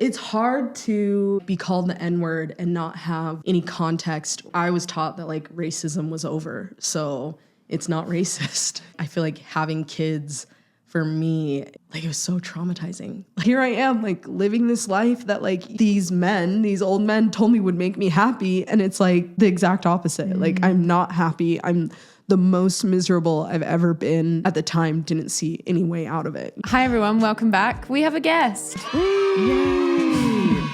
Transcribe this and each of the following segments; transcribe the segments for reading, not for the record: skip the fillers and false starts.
It's hard to be called the N-word and not have any context. I was taught that like racism was over, so it's not racist. I feel like having kids for me, like it was so traumatizing. Here I am like living this life that like these old men told me would make me happy. And it's like the exact opposite. Like I'm not happy. I'm the most miserable I've ever been. At the time, didn't see any way out of it. Hi everyone, welcome back. We have a guest. Yay!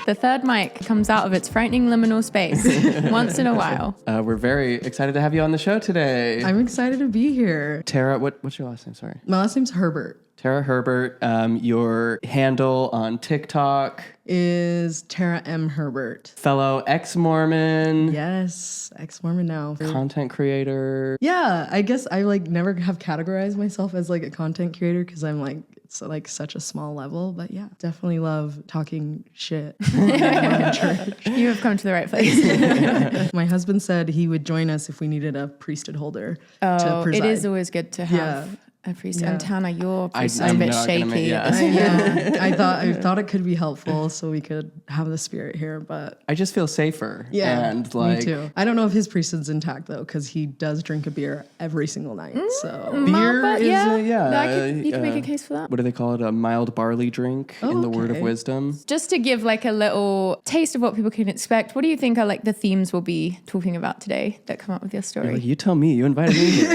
The third mic comes out of its frightening liminal space once in a while. We're very excited to have you on the show today. I'm excited to be here. Tara, what's your last name? Sorry. My last name's Herbert. Tara Herbert. Your handle on TikTok is Tara M. Herbert. Fellow ex-Mormon. Yes, ex-Mormon now. Content creator. Yeah, I guess I like never have categorized myself as like a content creator because I'm like, it's like such a small level. But yeah, definitely love talking shit in church. You have come to the right place. My husband said he would join us if we needed a priesthood holder to preside. It is always good to have a priest. Yeah. And Tana, your priest is a I'm bit not gonna shaky. I thought it could be helpful so we could have the spirit here, but I just feel safer. yeah, And like, me too. I don't know if his priesthood's intact though, because he does drink a beer every single night. So beer But is you can make a case for that. What do they call it? A mild barley drink in the Word of okay. Wisdom. Just to give like a little taste of what people can expect, what do you think are like the themes we'll be talking about today that come up with your story? Like, you tell me. You invited me here.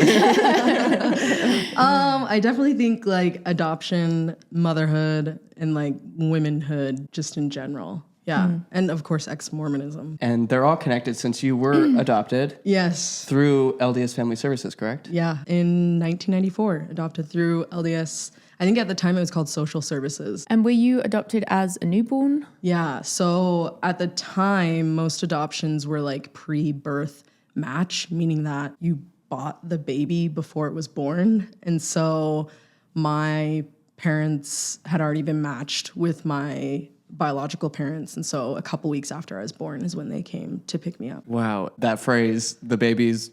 I definitely think like adoption, motherhood, and like womanhood just in general. Yeah. And of course, ex-Mormonism. And they're all connected since you were adopted Yes. through LDS Family Services, correct? Yeah. In 1994, adopted through LDS. I think at the time it was called Social Services. And were you adopted as a newborn? Yeah. So at the time, most adoptions were like pre-birth match, meaning that you bought the baby before it was born. And so my parents had already been matched with my biological parents. And so a couple weeks after I was born is when they came to pick me up. Wow. That phrase, the babies,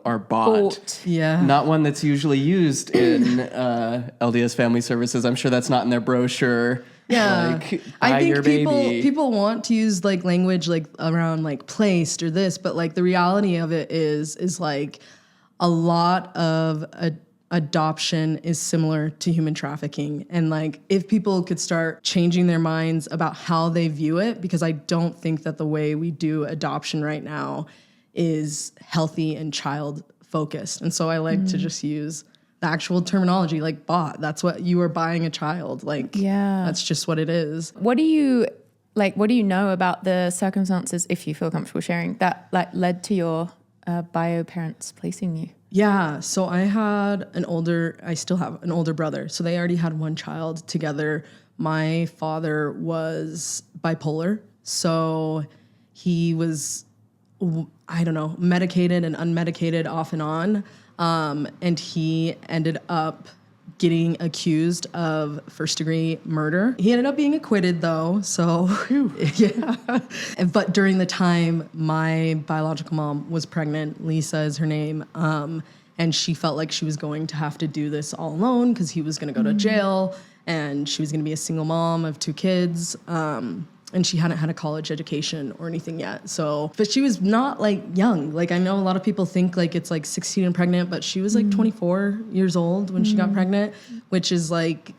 are bought. Yeah. Not one that's usually used in LDS Family Services. I'm sure that's not in their brochure. Yeah. Like, I buy think your baby. people want to use like language like around like placed or this, but like the reality of it is like a lot of adoption is similar to human trafficking. And like if people could start changing their minds about how they view it, because I don't think that the way we do adoption right now is healthy and child focused. And so I like to just use the actual terminology like bought. That's what you are buying a child. Like that's just what it is. What do you know about the circumstances, if you feel comfortable sharing, that like led to your bio parents placing you? Yeah, so I still have an older brother. So they already had one child together. My father was bipolar. So he was, medicated and unmedicated off and on. And he ended up getting accused of first-degree murder. He ended up being acquitted, though, so yeah. But during the time, my biological mom was pregnant. Lisa is her name, and she felt like she was going to have to do this all alone because he was going to go to jail, and she was going to be a single mom of 2 kids. And she hadn't had a college education or anything yet. So, but she was not like young. Like I know a lot of people think like it's like 16 and pregnant, but she was like 24 years old when she got pregnant, which is like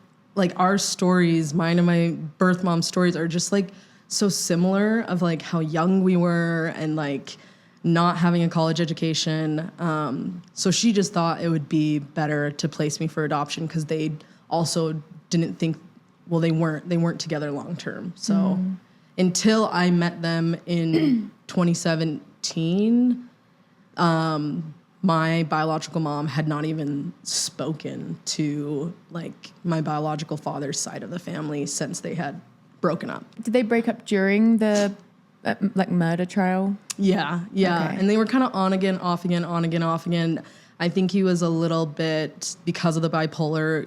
our stories, mine and my birth mom's stories are just like so similar of like how young we were and like not having a college education. So she just thought it would be better to place me for adoption because they also didn't think, well, they weren't together long term. So until I met them in 2017, my biological mom had not even spoken to like my biological father's side of the family since they had broken up. Did they break up during the murder trial? Yeah. Okay. And they were kind of on again, off again, on again, off again. I think he was a little bit, because of the bipolar,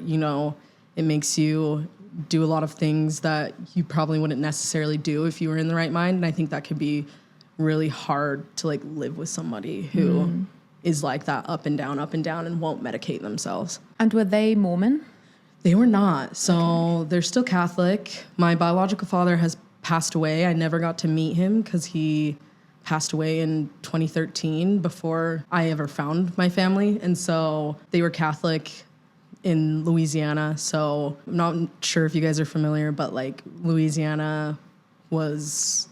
it makes you do a lot of things that you probably wouldn't necessarily do if you were in the right mind. And I think that could be really hard to like live with somebody who is like that up and down and won't medicate themselves. And were they Mormon? They were not. So they're still Catholic. My biological father has passed away. I never got to meet him because he passed away in 2013 before I ever found my family. And so they were Catholic in Louisiana. So I'm not sure if you guys are familiar, but like Louisiana was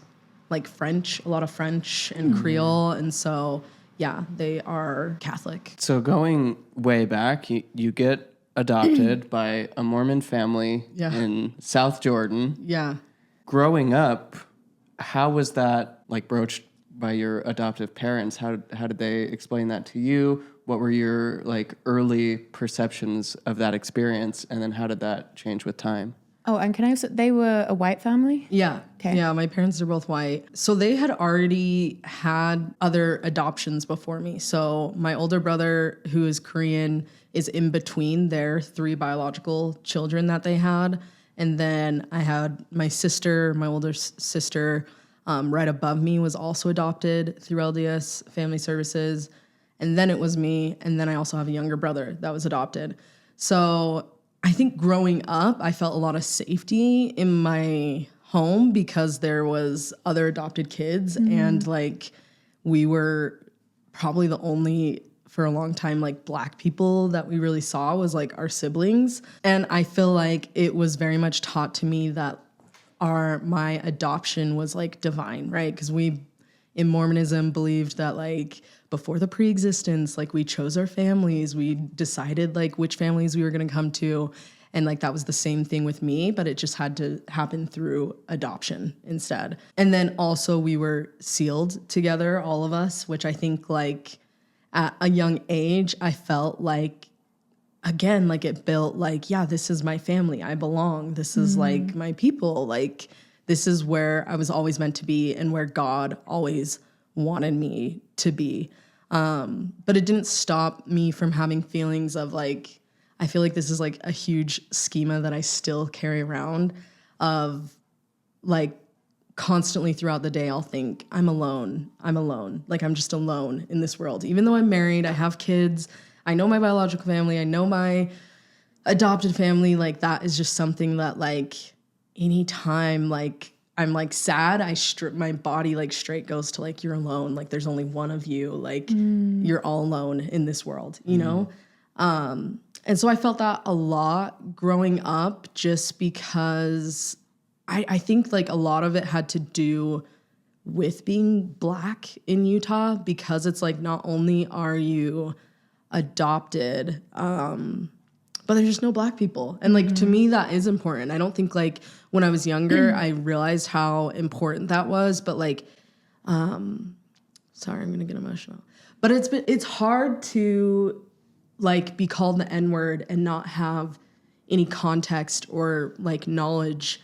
like French, a lot of French and Creole. And so, yeah, they are Catholic. So going way back, you get adopted by a Mormon family in South Jordan. Yeah. Growing up, how was that like broached by your adoptive parents? How did they explain that to you? What were your like early perceptions of that experience? And then how did that change with time? Oh, and can I also, they were a white family? Yeah. Okay. Yeah, my parents are both white. So they had already had other adoptions before me. So my older brother, who is Korean, is in between their 3 biological children that they had. And then I had my sister, my older sister, right above me was also adopted through LDS Family Services. And then it was me. And then I also have a younger brother that was adopted. So I think growing up, I felt a lot of safety in my home because there was other adopted kids. And like we were probably the only, for a long time, like Black people that we really saw was like our siblings. And I feel like it was very much taught to me that my adoption was like divine, right? Because we in Mormonism believed that like before the pre-existence, like we chose our families, we decided like which families we were going to come to. And like that was the same thing with me, but it just had to happen through adoption instead. And then also we were sealed together, all of us, which I think like at a young age, I felt like, again, like it built like, yeah, this is my family. I belong. This is like my people. Like this is where I was always meant to be and where God always wanted me to be. But it didn't stop me from having feelings of like, I feel like this is like a huge schema that I still carry around of like constantly throughout the day, I'll think I'm alone. Like I'm just alone in this world. Even though I'm married, I have kids, I know my biological family, I know my adopted family, like that is just something that like anytime like I'm like sad, my body like straight goes to like, you're alone. Like there's only one of you, like you're all alone in this world, you know? And so I felt that a lot growing up just because I think like a lot of it had to do with being Black in Utah because it's like not only are you adopted, but there's just no Black people. And like to me that is important. I don't think like when I was younger I realized how important that was, but like sorry, I'm gonna get emotional. But it's hard to like be called the N-word and not have any context or like knowledge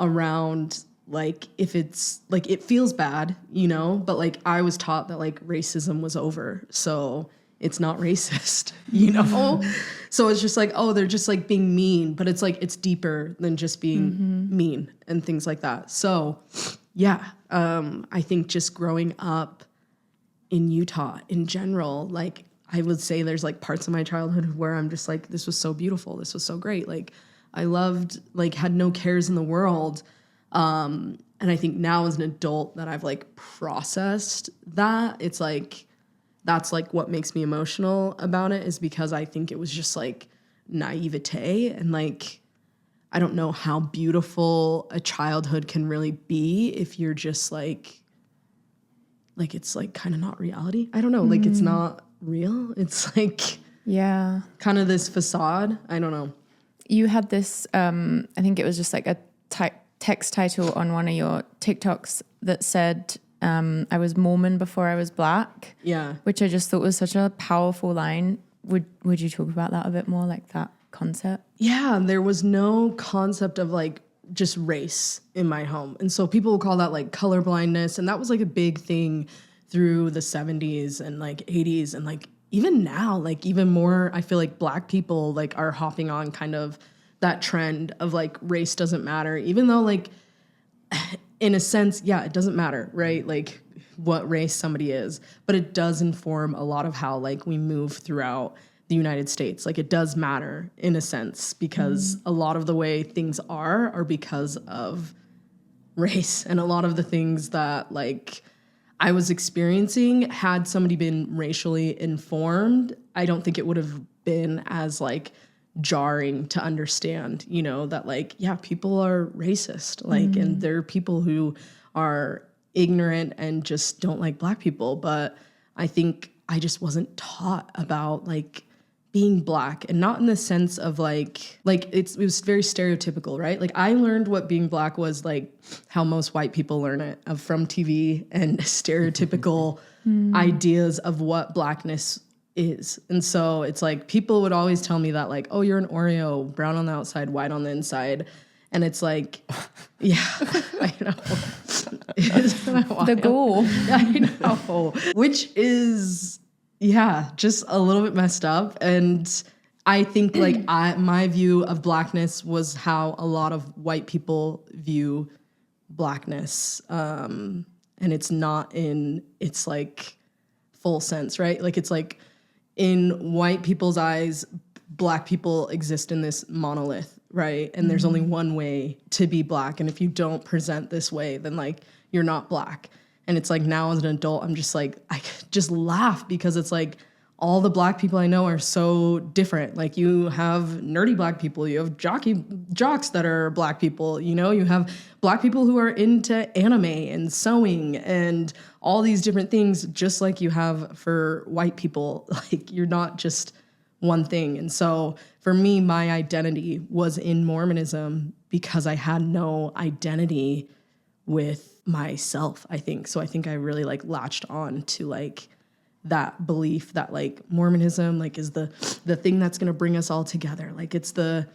around like if it's like it feels bad, you know, but like I was taught that like racism was over, so it's not racist, you know? So it's just like, oh, they're just like being mean, but it's like it's deeper than just being mean and things like that. So yeah, I think just growing up in Utah in general, like I would say there's like parts of my childhood where I'm just like, this was so beautiful. This was so great. Like I loved, like had no cares in the world. And I think now as an adult that I've like processed that, it's like, that's like what makes me emotional about it is because I think it was just like naivete and like, I don't know how beautiful a childhood can really be if you're just like it's like kind of not reality. I don't know. Like it's not real. It's like kind of this facade. I don't know. You had this, I think it was just like a text title on one of your TikToks that said, I was Mormon before I was Black. Yeah. Which I just thought was such a powerful line. Would you talk about that a bit more, like that concept? Yeah, there was no concept of like just race in my home. And so people will call that like colorblindness. And that was like a big thing through the 70s and like 80s. And like even now, like even more, I feel like Black people like are hopping on kind of that trend of like race doesn't matter, even though like in a sense, yeah, it doesn't matter, right? Like what race somebody is, but it does inform a lot of how like we move throughout the United States. Like it does matter in a sense because a lot of the way things are because of race. And a lot of the things that like I was experiencing, had somebody been racially informed, I don't think it would have been as like jarring to understand, you know, that like, yeah, people are racist, like, and there are people who are ignorant and just don't like Black people. But I think I just wasn't taught about like being Black, and not in the sense of like it was very stereotypical, right? Like I learned what being Black was like how most white people learn it, from TV and stereotypical ideas of what Blackness is. And so it's like people would always tell me that like, oh, you're an Oreo, brown on the outside, white on the inside. And it's like, yeah, I know. Isn't that wild? The goal. I know. Which is, yeah, just a little bit messed up. And I think like my view of Blackness was how a lot of white people view Blackness. And it's not in its like full sense, right? Like it's like in white people's eyes, Black people exist in this monolith, right? And there's only one way to be Black. And if you don't present this way, then like you're not Black. And it's like now as an adult, I'm just like, I just laugh because it's like all the Black people I know are so different. Like you have nerdy Black people, you have jocks that are Black people, you know, you have Black people who are into anime and sewing and all these different things, just like you have for white people. Like you're not just one thing. And so for me, my identity was in Mormonism because I had no identity with myself, I think. So I think I really like latched on to like that belief that like Mormonism like is the thing that's going to bring us all together. Like it's the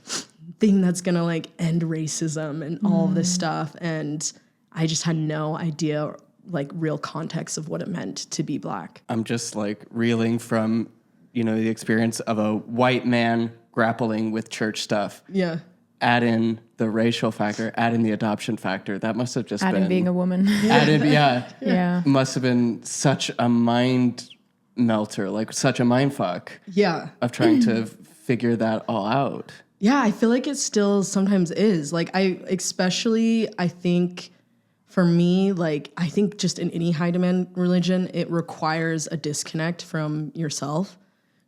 thing that's going to like end racism and all of this stuff. And I just had no idea like real context of what it meant to be Black. I'm just like reeling from, you know, the experience of a white man grappling with church stuff. Yeah. Add in the racial factor, add in the adoption factor. That must have just Add been... in being a woman. Add in, yeah. Yeah. Must have been such a mind melter, like such a mind fuck. Yeah. Of trying to figure that all out. Yeah, I feel like it still sometimes is. Like I think for me, like I think just in any high demand religion, it requires a disconnect from yourself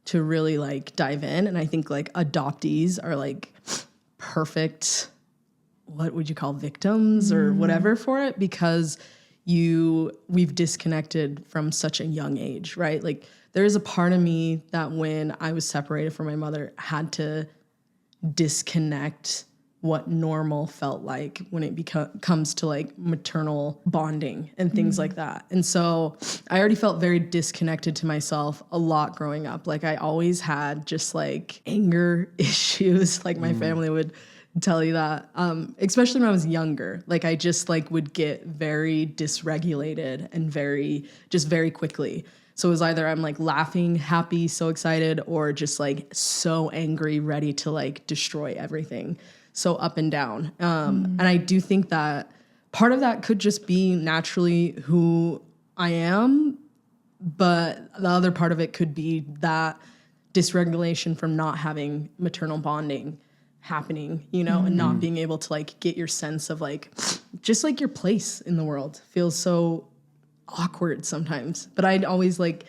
to really like dive in. And I think like adoptees are like perfect, what would you call, victims or whatever for it, because we've disconnected from such a young age, right? Like there is a part of me that when I was separated from my mother had to disconnect what normal felt like when it comes to like maternal bonding and things like that. And so I already felt very disconnected to myself a lot growing up. Like I always had just like anger issues. Like my family would tell you that, especially when I was younger. Like I just like would get very dysregulated and very quickly. So it was either I'm like laughing, happy, so excited, or just like so angry, ready to like destroy everything. So up and down. And I do think that part of that could just be naturally who I am, but the other part of it could be that dysregulation from not having maternal bonding happening, you know, and not being able to like get your sense of like, just like your place in the world feels so awkward sometimes. But I'd always like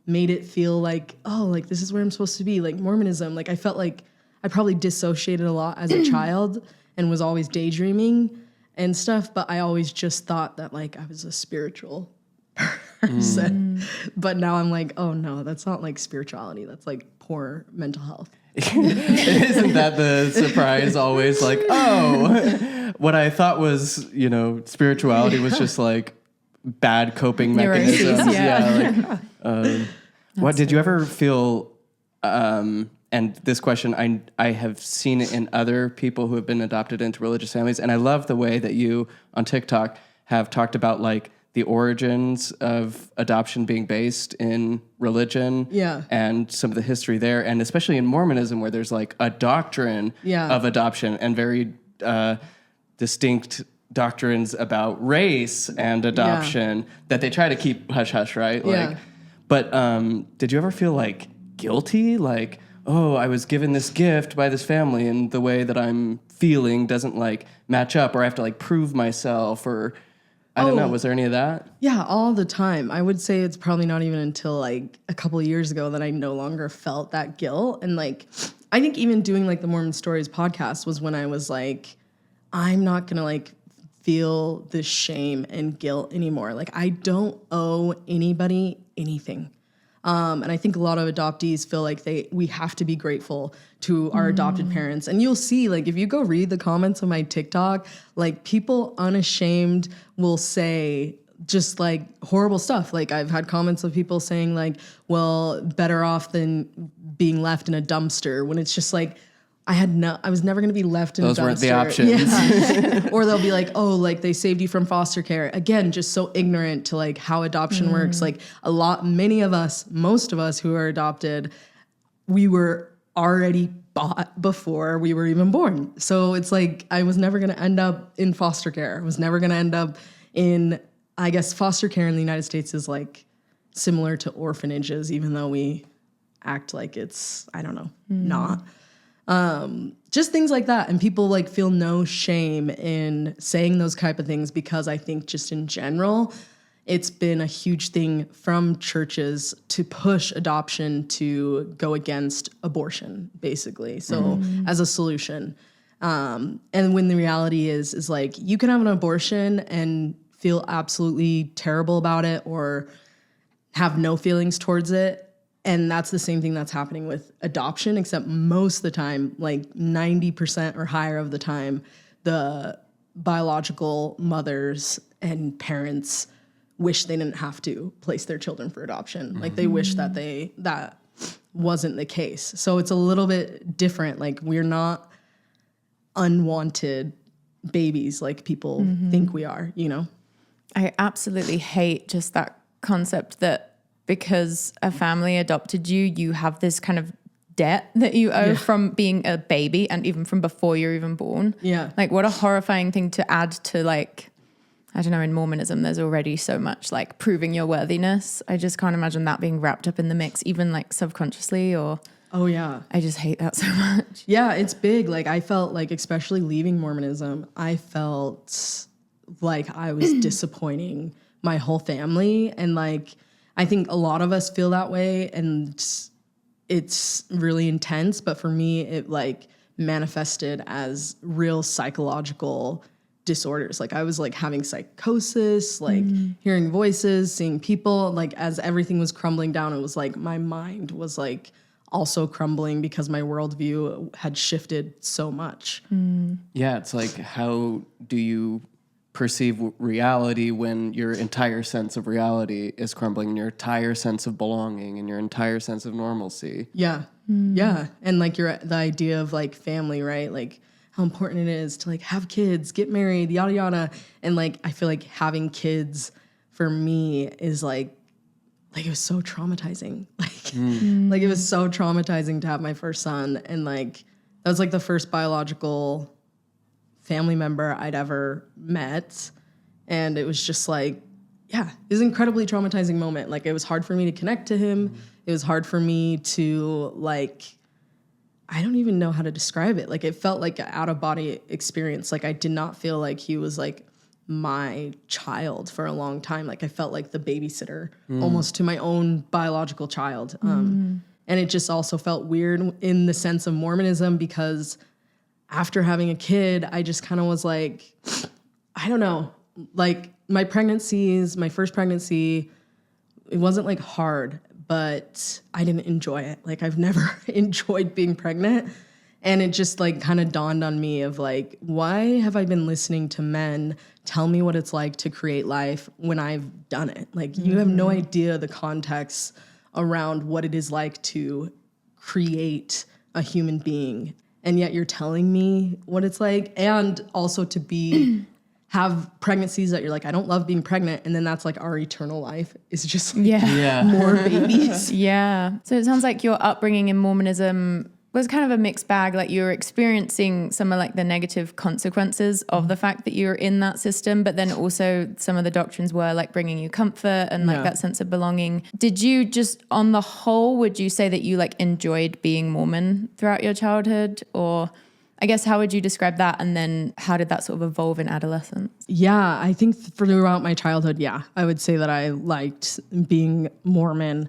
made it feel like, oh, like this is where I'm supposed to be. Like Mormonism, like I felt like I probably dissociated a lot as a child and was always daydreaming and stuff, but I always just thought that like I was a spiritual person. But now I'm like, oh no, that's not like spirituality. That's like poor mental health. Isn't that the surprise always? Like, oh, what I thought was, you know, spirituality was just like bad coping mechanisms. What did you ever feel, and this question, I have seen it in other people who have been adopted into religious families, and I love the way that you on TikTok have talked about like the origins of adoption being based in religion, and some of the history there, and especially in Mormonism where there's like a doctrine of adoption and very distinct doctrines about race and adoption that they try to keep hush hush, right? Like, but did you ever feel like guilty, like, oh, I was given this gift by this family and the way that I'm feeling doesn't like match up, or I have to like prove myself, or I don't know. Was there any of that? Yeah, all the time. I would say it's probably not even until like a couple of years ago that I no longer felt that guilt. And like, I think even doing like the Mormon Stories podcast was when I was like, I'm not gonna like feel this shame and guilt anymore. Like, I don't owe anybody anything. And I think a lot of adoptees feel like we have to be grateful to our adopted parents. And you'll see, like, if you go read the comments on my TikTok, like, people unashamed will say just like horrible stuff. Like, I've had comments of people saying like, well, better off than being left in a dumpster, when it's just like, I was never going to be left in a dumpster. Those weren't the options. Yeah. Or they'll be like, oh, like they saved you from foster care. Again, just so ignorant to like how adoption works. Like most of us who are adopted, we were already bought before we were even born. So it's like, I was never going to end up in foster care. I was never going to end up in, I guess foster care in the United States is like similar to orphanages, even though we act like it's, I don't know, not. Just things like that. And people like feel no shame in saying those type of things, because I think just in general, it's been a huge thing from churches to push adoption to go against abortion, basically. So as a solution. And when the reality is like, you can have an abortion and feel absolutely terrible about it or have no feelings towards it. And that's the same thing that's happening with adoption, except most of the time, like 90% or higher of the time, the biological mothers and parents wish they didn't have to place their children for adoption. Like they wish that that wasn't the case. So it's a little bit different. Like we're not unwanted babies like people think we are, you know? I absolutely hate just that concept that because a family adopted you, you have this kind of debt that you owe from being a baby and even from before you're even born. Yeah. Like what a horrifying thing to add to, like, I don't know, in Mormonism, there's already so much like proving your worthiness. I just can't imagine that being wrapped up in the mix, even like subconsciously, or... Oh, yeah. I just hate that so much. Yeah, it's big. Like I felt like, especially leaving Mormonism, I felt like I was disappointing my whole family. And like, I think a lot of us feel that way, and it's really intense. But for me, it like manifested as real psychological disorders. Like I was like having psychosis, like hearing voices, seeing people. Like as everything was crumbling down, it was like my mind was like also crumbling because my worldview had shifted so much. Yeah, it's like, how do you perceive reality when your entire sense of reality is crumbling, and your entire sense of belonging and your entire sense of normalcy? Yeah. Yeah. And like the idea of like family, right? Like how important it is to like have kids, get married, yada, yada. And like, I feel like having kids for me is like it was so traumatizing. Like it was so traumatizing to have my first son. And like, that was like the first biological family member I'd ever met. And it was just like, yeah, it was an incredibly traumatizing moment. Like it was hard for me to connect to him. It was hard for me to like, I don't even know how to describe it. Like it felt like an out of body experience. Like I did not feel like he was like my child for a long time. Like I felt like the babysitter almost to my own biological child. And it just also felt weird in the sense of Mormonism, because after having a kid, I just kind of was like, I don't know, like my first pregnancy, it wasn't like hard, but I didn't enjoy it. Like I've never enjoyed being pregnant. And it just like kind of dawned on me of like, why have I been listening to men tell me what it's like to create life when I've done it? Like you have no idea the context around what it is like to create a human being. And yet you're telling me what it's like. And also to have pregnancies that you're like, I don't love being pregnant. And then that's like our eternal life is just like more babies. Yeah. So it sounds like your upbringing in Mormonism was kind of a mixed bag. Like you were experiencing some of like the negative consequences of the fact that you're in that system, but then also some of the doctrines were like bringing you comfort and like that sense of belonging. Did you just, on the whole, would you say that you like enjoyed being Mormon throughout your childhood? Or I guess how would you describe that? And then how did that sort of evolve in adolescence? Yeah, I think throughout my childhood, yeah, I would say that I liked being Mormon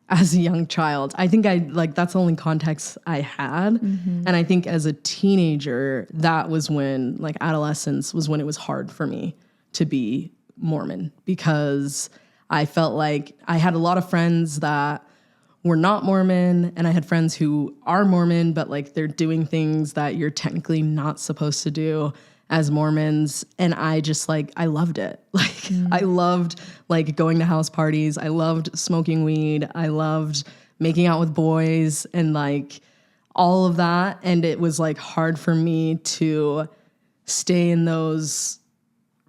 as a young child. I think that's the only context I had. And I think as a teenager, that was when, like, adolescence was when it was hard for me to be Mormon, because I felt like I had a lot of friends that were not Mormon, and I had friends who are Mormon, but like they're doing things that you're technically not supposed to do as Mormons. And I just like, I loved it. Like I loved like going to house parties. I loved smoking weed. I loved making out with boys and like all of that. And it was like hard for me to stay in those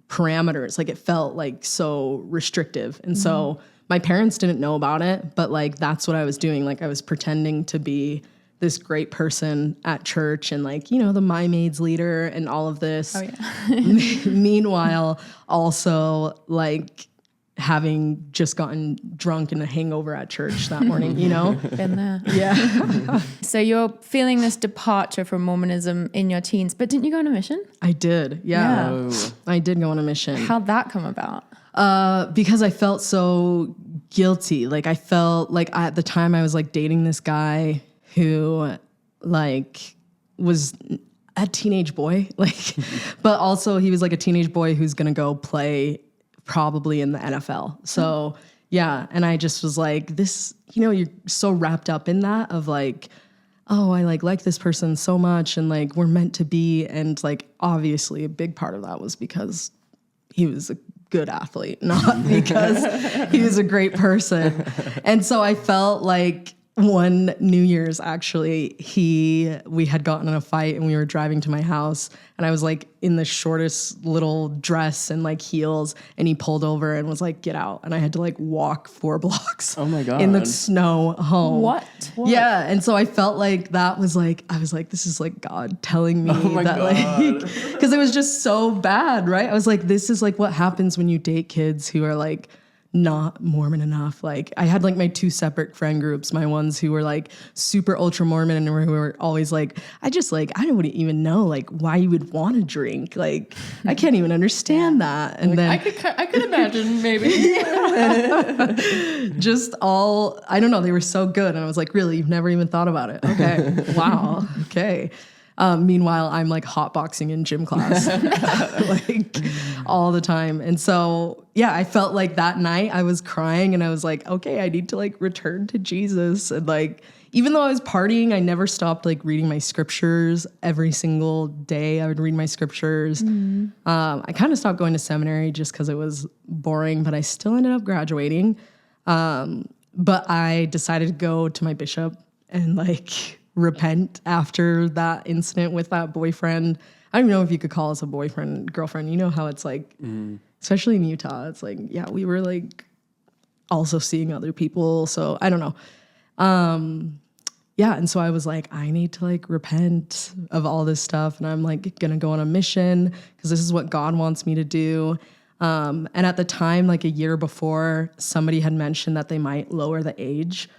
parameters. Like it felt like so restrictive. And so my parents didn't know about it, but like that's what I was doing. Like I was pretending to be this great person at church and like, you know, the My Maids leader and all of this. Oh, yeah. Meanwhile, also like having just gotten drunk and a hangover at church that morning, you know? Been there. Yeah. So you're feeling this departure from Mormonism in your teens, but didn't you go on a mission? I did. Yeah. Oh. I did go on a mission. How'd that come about? Because I felt so guilty. Like I felt like at the time I was like dating this guy who like was a teenage boy, like, but also he was like a teenage boy who's going to go play probably in the NFL. So yeah. And I just was like, this, you know, you're so wrapped up in that of like, oh, I like this person so much. And like, we're meant to be. And like, obviously a big part of that was because he was a good athlete, not because he was a great person. And so I felt like one New Year's, actually, we had gotten in a fight and we were driving to my house and I was like in the shortest little dress and like heels, and he pulled over and was like, get out. And I had to like walk 4 blocks Oh my God. in the snow home. What? Yeah. And so I felt like that was like, I was like, this is like God telling me that like, because it was just so bad, right? I was like, this is like what happens when you date kids who are like not Mormon enough. Like I had like my 2 separate friend groups, my ones who were like super ultra Mormon and who were always like, I wouldn't even know like why you would want to drink. Like I can't even understand that. And then I could imagine maybe. just all, I don't know, they were so good. And I was like, really, you've never even thought about it? Okay. Wow. Okay. Meanwhile, I'm like hotboxing in gym class, like all the time. And so, yeah, I felt like that night I was crying and I was like, okay, I need to like return to Jesus. And like, even though I was partying, I never stopped like reading my scriptures every single day. I would read my scriptures. I kind of stopped going to seminary just because it was boring, but I still ended up graduating. But I decided to go to my bishop and like repent after that incident with that boyfriend. I don't even know if you could call us a boyfriend, girlfriend. You know how it's like, especially in Utah, it's like, yeah, we were like also seeing other people. So I don't know. Yeah. And so I was like, I need to like repent of all this stuff. And I'm like going to go on a mission because this is what God wants me to do. And at the time, like a year before, somebody had mentioned that they might lower the age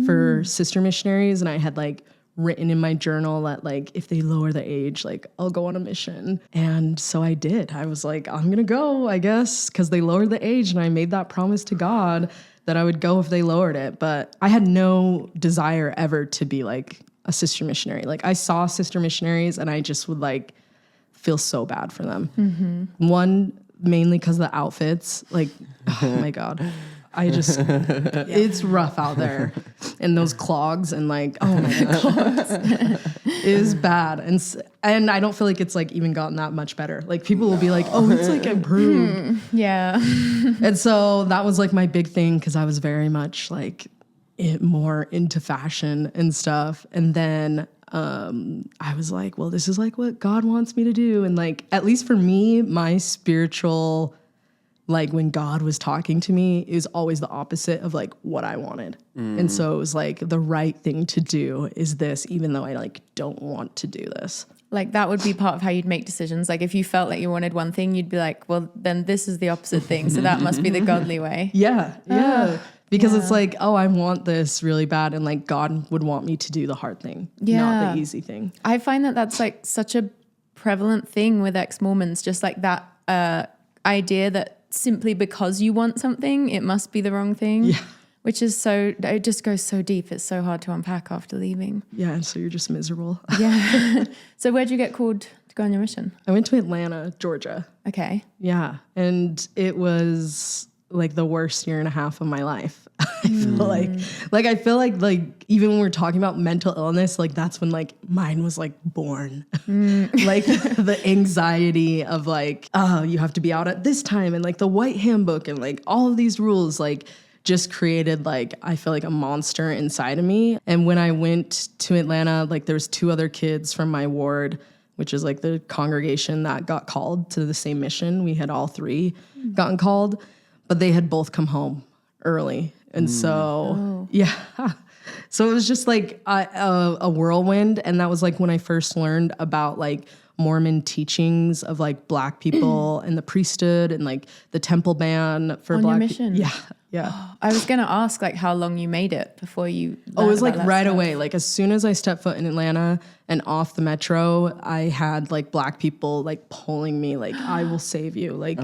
for sister missionaries. And I had like written in my journal that like, if they lower the age, like I'll go on a mission. And so I did. I was like, I'm going to go, I guess, because they lowered the age. And I made that promise to God that I would go if they lowered it. But I had no desire ever to be like a sister missionary. Like I saw sister missionaries and I just would like feel so bad for them. One, mainly because of the outfits. Like, oh my God. I just, it's rough out there in those clogs and like, oh my God, it is bad. And I don't feel like it's like even gotten that much better. Like people will be like, oh, it's like improved. Yeah. And so that was like my big thing because I was very much like more into fashion and stuff. And then I was like, well, this is like what God wants me to do. And like, at least for me, my spiritual, like when God was talking to me, it was always the opposite of like what I wanted. And so it was like the right thing to do is this, even though I like don't want to do this. Like that would be part of how you'd make decisions. Like if you felt like you wanted one thing, you'd be like, well, then this is the opposite thing. So that must be the godly way. Yeah. Because it's like, oh, I want this really bad. And like God would want me to do the hard thing, not the easy thing. I find that that's like such a prevalent thing with ex-Mormons, just like that idea that simply because you want something, it must be the wrong thing. Yeah. Which is it just goes so deep. It's so hard to unpack after leaving. Yeah. And so you're just miserable. Yeah. So where'd you get called to go on your mission? I went to Atlanta, Georgia. Okay. Yeah. And it was like the worst year and a half of my life. I feel like even when we're talking about mental illness, like that's when like mine was like born. Like the anxiety of like, oh, you have to be out at this time, and like the white handbook and like all of these rules, like just created like, I feel like a monster inside of me. And when I went to Atlanta, like there was 2 other kids from my ward, which is like the congregation that got called to the same mission. We had all 3 gotten called, but they had both come home early. And so, yeah. So it was just like a whirlwind. And that was like when I first learned about like Mormon teachings of like Black people and the priesthood and like the temple ban for on Black your mission. Yeah. Yeah. I was going to ask like how long you made it before you. Oh, it was like right stuff. away. Like as soon as I stepped foot in Atlanta and off the metro, I had like Black people like pulling me like, I will save you. Like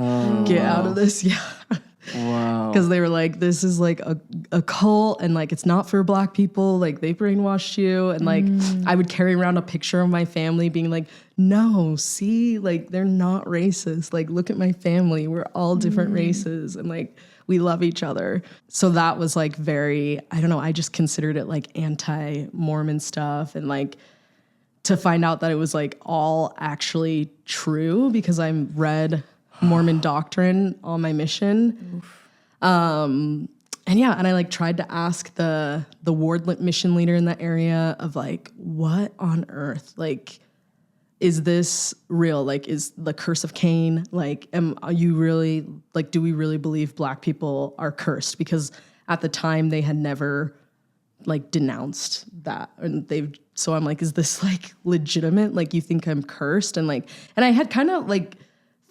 get out of this. Yeah. Wow. Because they were like, this is like a cult and like it's not for Black people. Like they brainwashed you. And like I would carry around a picture of my family being like, no, see, like they're not racist. Like look at my family. We're all different races. And like we love each other. So that was like very, I don't know, I just considered it like anti-Mormon stuff. And like to find out that it was like all actually true because I read Mormon Doctrine on my mission. And I like tried to ask the ward mission leader in that area of like, what on earth? Like, is this real? Like, is the curse of Cain? Like, are you really, like, do we really believe Black people are cursed? Because at the time they had never like denounced that. And so I'm like, is this like legitimate? Like, you think I'm cursed? And I had kind of like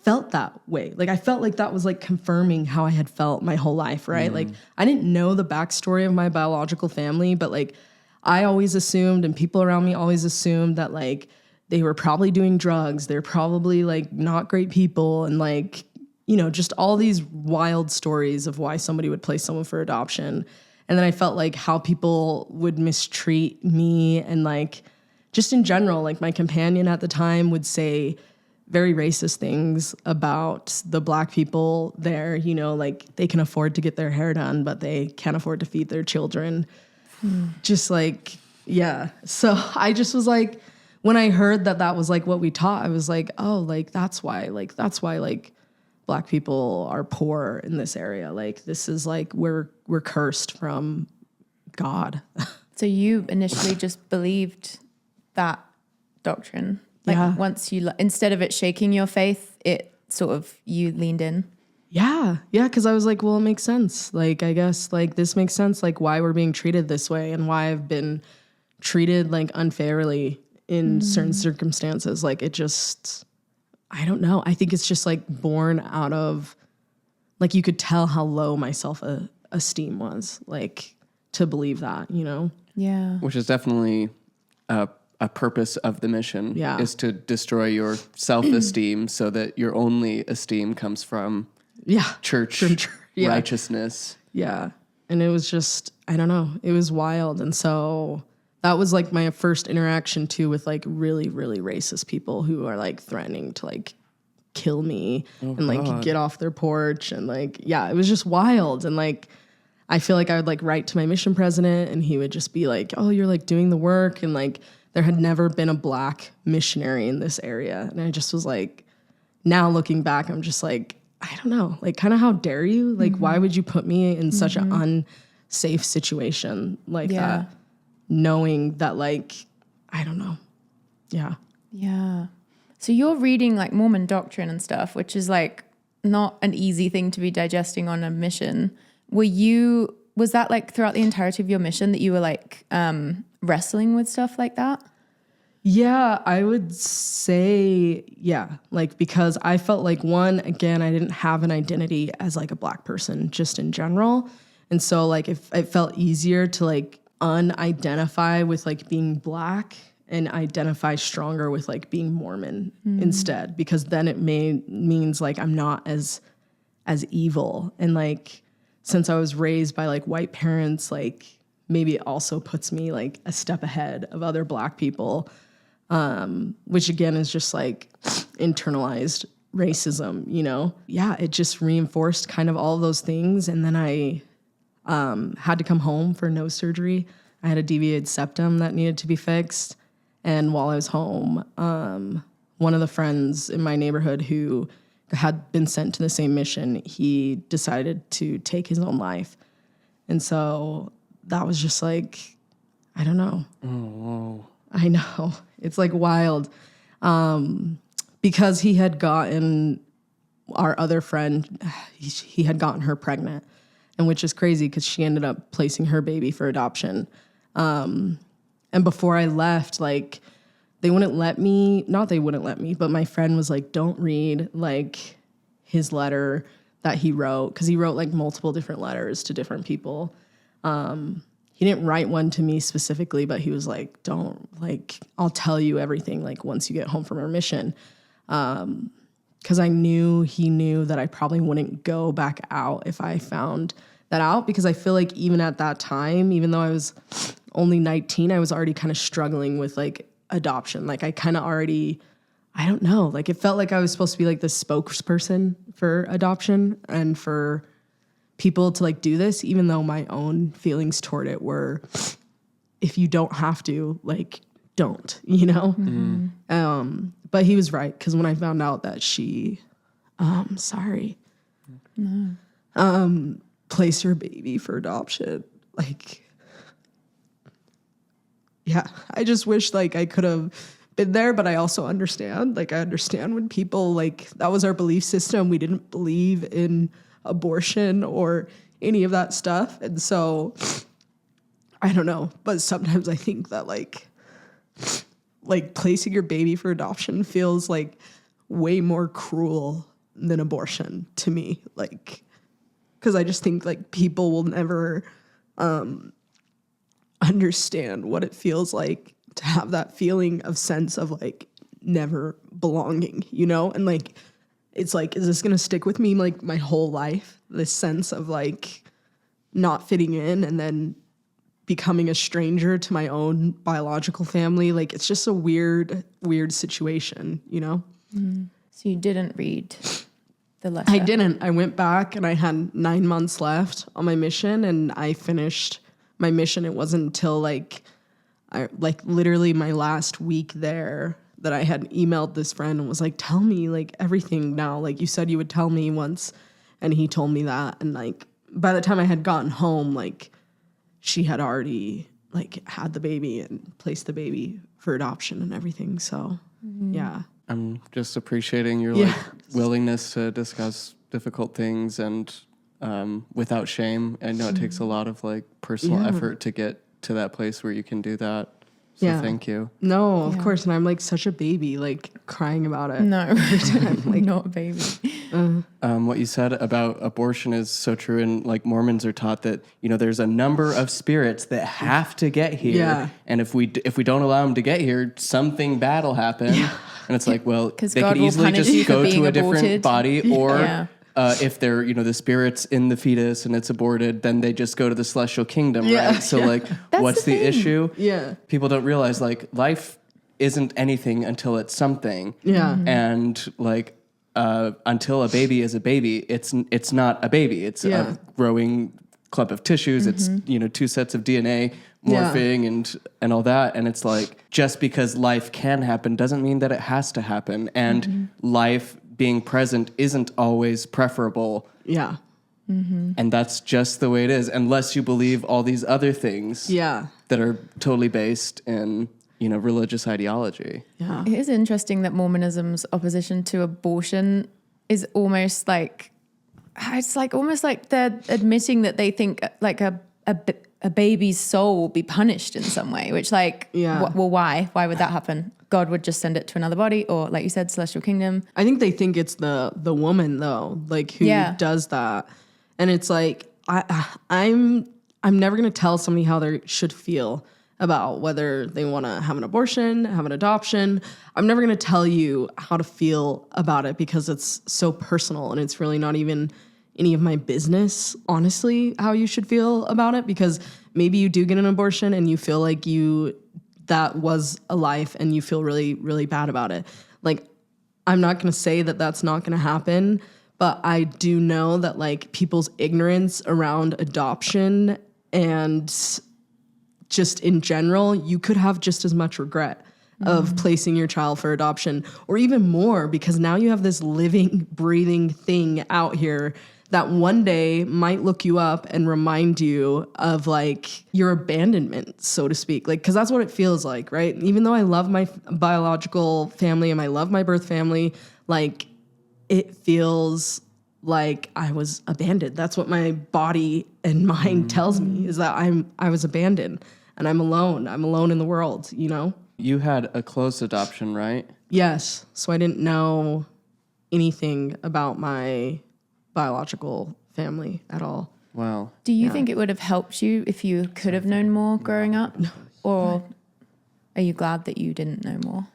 felt that way. Like, I felt like that was like confirming how I had felt my whole life, right? Like, I didn't know the backstory of my biological family, but like, I always assumed, and people around me always assumed that like, they were probably doing drugs. They're probably like not great people. And like, you know, just all these wild stories of why somebody would place someone for adoption. And then I felt like how people would mistreat me. And like, just in general, like my companion at the time would say very racist things about the Black people there, you know, like they can afford to get their hair done, but they can't afford to feed their children. Just like, yeah. So I just was like, when I heard that was like what we taught, I was like, oh, like that's why like Black people are poor in this area. Like this is like we're cursed from God. So you initially just believed that doctrine. Like once you, instead of it shaking your faith, it sort of, you leaned in. Yeah. Cause I was like, well, it makes sense. Like, I guess like this makes sense. Like why we're being treated this way and why I've been treated like unfairly in certain circumstances. Like it just, I don't know. I think it's just like born out of, like you could tell how low my self-esteem was, like to believe that, you know? Yeah. Which is definitely a purpose of the mission, is to destroy your self-esteem so that your only esteem comes from church righteousness. Yeah. And it was just, I don't know, it was wild. And so that was like my first interaction too with like really, really racist people who are like threatening to like kill me and like get off their porch. And like, yeah, it was just wild. And like, I feel like I would like write to my mission president and he would just be like, oh, you're like doing the work. And like, there had never been a Black missionary in this area. And I just was like, now looking back, I'm just like, I don't know, like kind of how dare you? Like, why would you put me in such an unsafe situation like that? Knowing that like, I don't know. Yeah. Yeah. So you're reading like Mormon doctrine and stuff, which is like not an easy thing to be digesting on a mission. Was that like throughout the entirety of your mission that you were like wrestling with stuff like that? Yeah, I would say, yeah, like because I felt like one, again, I didn't have an identity as like a Black person just in general. And so like it felt easier to like unidentify with like being Black and identify stronger with like being Mormon instead, because then it means like I'm not as evil. And like since I was raised by like white parents, like maybe it also puts me like a step ahead of other Black people, which again is just like internalized racism, you know? Yeah, it just reinforced kind of all of those things. And then I had to come home for nose surgery. I had a deviated septum that needed to be fixed. And while I was home, one of the friends in my neighborhood who had been sent to the same mission, he decided to take his own life. And so that was just like, I don't know. Oh, whoa. I know. It's like wild. Because he had gotten our other friend, he had gotten her pregnant, and which is crazy because she ended up placing her baby for adoption. And before I left, like they wouldn't let me, but my friend was like, don't read like his letter that he wrote, because he wrote like multiple different letters to different people. He didn't write one to me specifically, but he was like, don't, like, I'll tell you everything like once you get home from our mission. Because he knew that I probably wouldn't go back out if I found that out, because I feel like even at that time, even though I was only 19, I was already kind of struggling with like adoption. Like I kind of already, I don't know, like it felt like I was supposed to be like the spokesperson for adoption and for people to like do this, even though my own feelings toward it were, if you don't have to, like, don't, you know? Mm-hmm. But he was right, because when I found out that she, placed her baby for adoption, like, yeah, I just wish like I could have been there, but I also understand, like, I understand when people, like, that was our belief system. We didn't believe in abortion or any of that stuff. And so I don't know, but sometimes I think that like placing your baby for adoption feels like way more cruel than abortion to me. Like, because I just think like people will never understand what it feels like to have that feeling of sense of like never belonging, you know? And like, it's like, is this going to stick with me like my whole life? This sense of like not fitting in and then becoming a stranger to my own biological family. Like, it's just a weird situation, you know? So you didn't read the letter? I didn't. I went back and I had 9 months left on my mission, and I finished my mission. It wasn't until literally my last week there that I had emailed this friend and was like, tell me like everything now. Like you said you would tell me once. And he told me that. And like, by the time I had gotten home, like she had already like had the baby and placed the baby for adoption and everything. So yeah. I'm just appreciating your like willingness to discuss difficult things and without shame. I know it takes a lot of like personal effort to get to that place where you can do that. So thank you. No, of course. And I'm like such a baby, like crying about it. No, every time. Like, not a baby. What you said about abortion is so true. And like Mormons are taught that, you know, there's a number of spirits that have to get here. Yeah. And if we don't allow them to get here, something bad will happen. Yeah. And it's like, well, they God could easily just go to a different aborted. body, or if they're, you know, the spirit's in the fetus and it's aborted, then they just go to the celestial kingdom, right? So like, what's the issue? Yeah. People don't realize like life isn't anything until it's something. Yeah. And like, until a baby is a baby, it's not a baby. It's a growing clump of tissues. It's, you know, 2 sets of DNA morphing and all that. And it's like, just because life can happen doesn't mean that it has to happen. And life being present isn't always preferable. Yeah. And that's just the way it is, unless you believe all these other things that are totally based in, you know, religious ideology. Yeah. It is interesting that Mormonism's opposition to abortion is almost like, it's like almost like they're admitting that they think like a baby's soul will be punished in some way, which like, well, why? Why would that happen? God would just send it to another body, or like you said, celestial kingdom. I think they think it's the woman though, like who does that. And it's like, I'm never going to tell somebody how they should feel about whether they want to have an abortion, have an adoption. I'm never going to tell you how to feel about it because it's so personal and it's really not even any of my business, honestly, how you should feel about it, because maybe you do get an abortion and you feel like that was a life and you feel really, really bad about it. Like, I'm not going to say that that's not going to happen, but I do know that like people's ignorance around adoption and just in general, you could have just as much regret of placing your child for adoption, or even more, because now you have this living, breathing thing out here that one day might look you up and remind you of like your abandonment, so to speak. Like, because that's what it feels like, right? Even though I love my biological family and I love my birth family, like it feels like I was abandoned. That's what my body and mind tells me, is that I was abandoned and I'm alone. I'm alone in the world, you know? You had a closed adoption, right? Yes. So I didn't know anything about my biological family at all. Wow. Do you think it would have helped you if you could have known more growing up? Or are you glad that you didn't know more?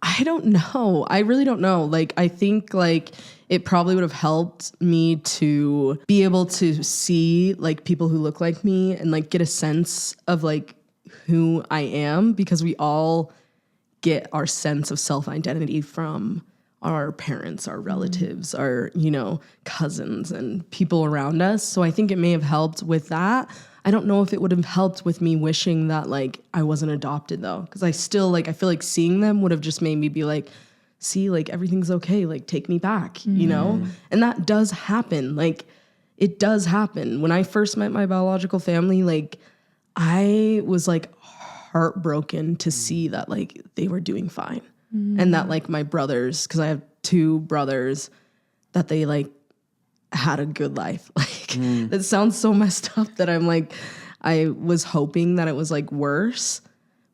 I don't know. I really don't know. Like, I think like it probably would have helped me to be able to see like people who look like me and like get a sense of like who I am, because we all get our sense of self-identity from our parents, our relatives, our, you know, cousins and people around us. So I think it may have helped with that. I don't know if it would have helped with me wishing that like I wasn't adopted though. Cause I still like, I feel like seeing them would have just made me be like, see, like everything's okay. Like take me back, you know? And that does happen. Like it does happen. When I first met my biological family, like I was like heartbroken to see that like they were doing fine. And that like my brothers, because I have 2 brothers, that they like had a good life. Like that sounds so messed up that I'm like, I was hoping that it was like worse,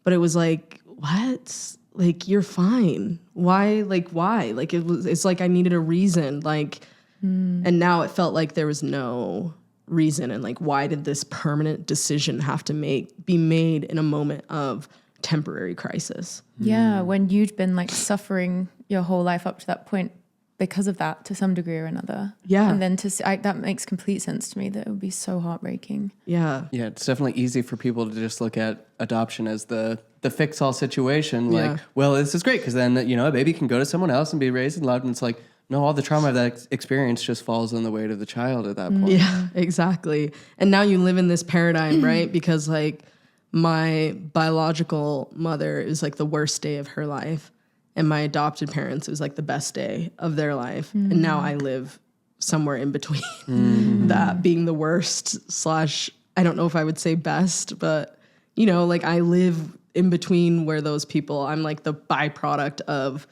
but it was like, what? Like, you're fine. Why? Like, why? Like it's like I needed a reason. Like, and now it felt like there was no reason. And like, why did this permanent decision have to be made in a moment of temporary crisis? Yeah, when you'd been like suffering your whole life up to that point because of that to some degree or another. Yeah. And then that makes complete sense to me, that it would be so heartbreaking. Yeah. Yeah, it's definitely easy for people to just look at adoption as the fix-all situation. Yeah. Like, well, this is great because then, you know, a baby can go to someone else and be raised and loved. And it's like, no, all the trauma of that experience just falls on the weight of the child at that point. Yeah, exactly. And now you live in this paradigm, right? Because like my biological mother is like the worst day of her life, and my adopted parents, it was like the best day of their life. And now I live somewhere in between that being the worst / I don't know if I would say best, but you know, like I live in between where those people, I'm like the byproduct of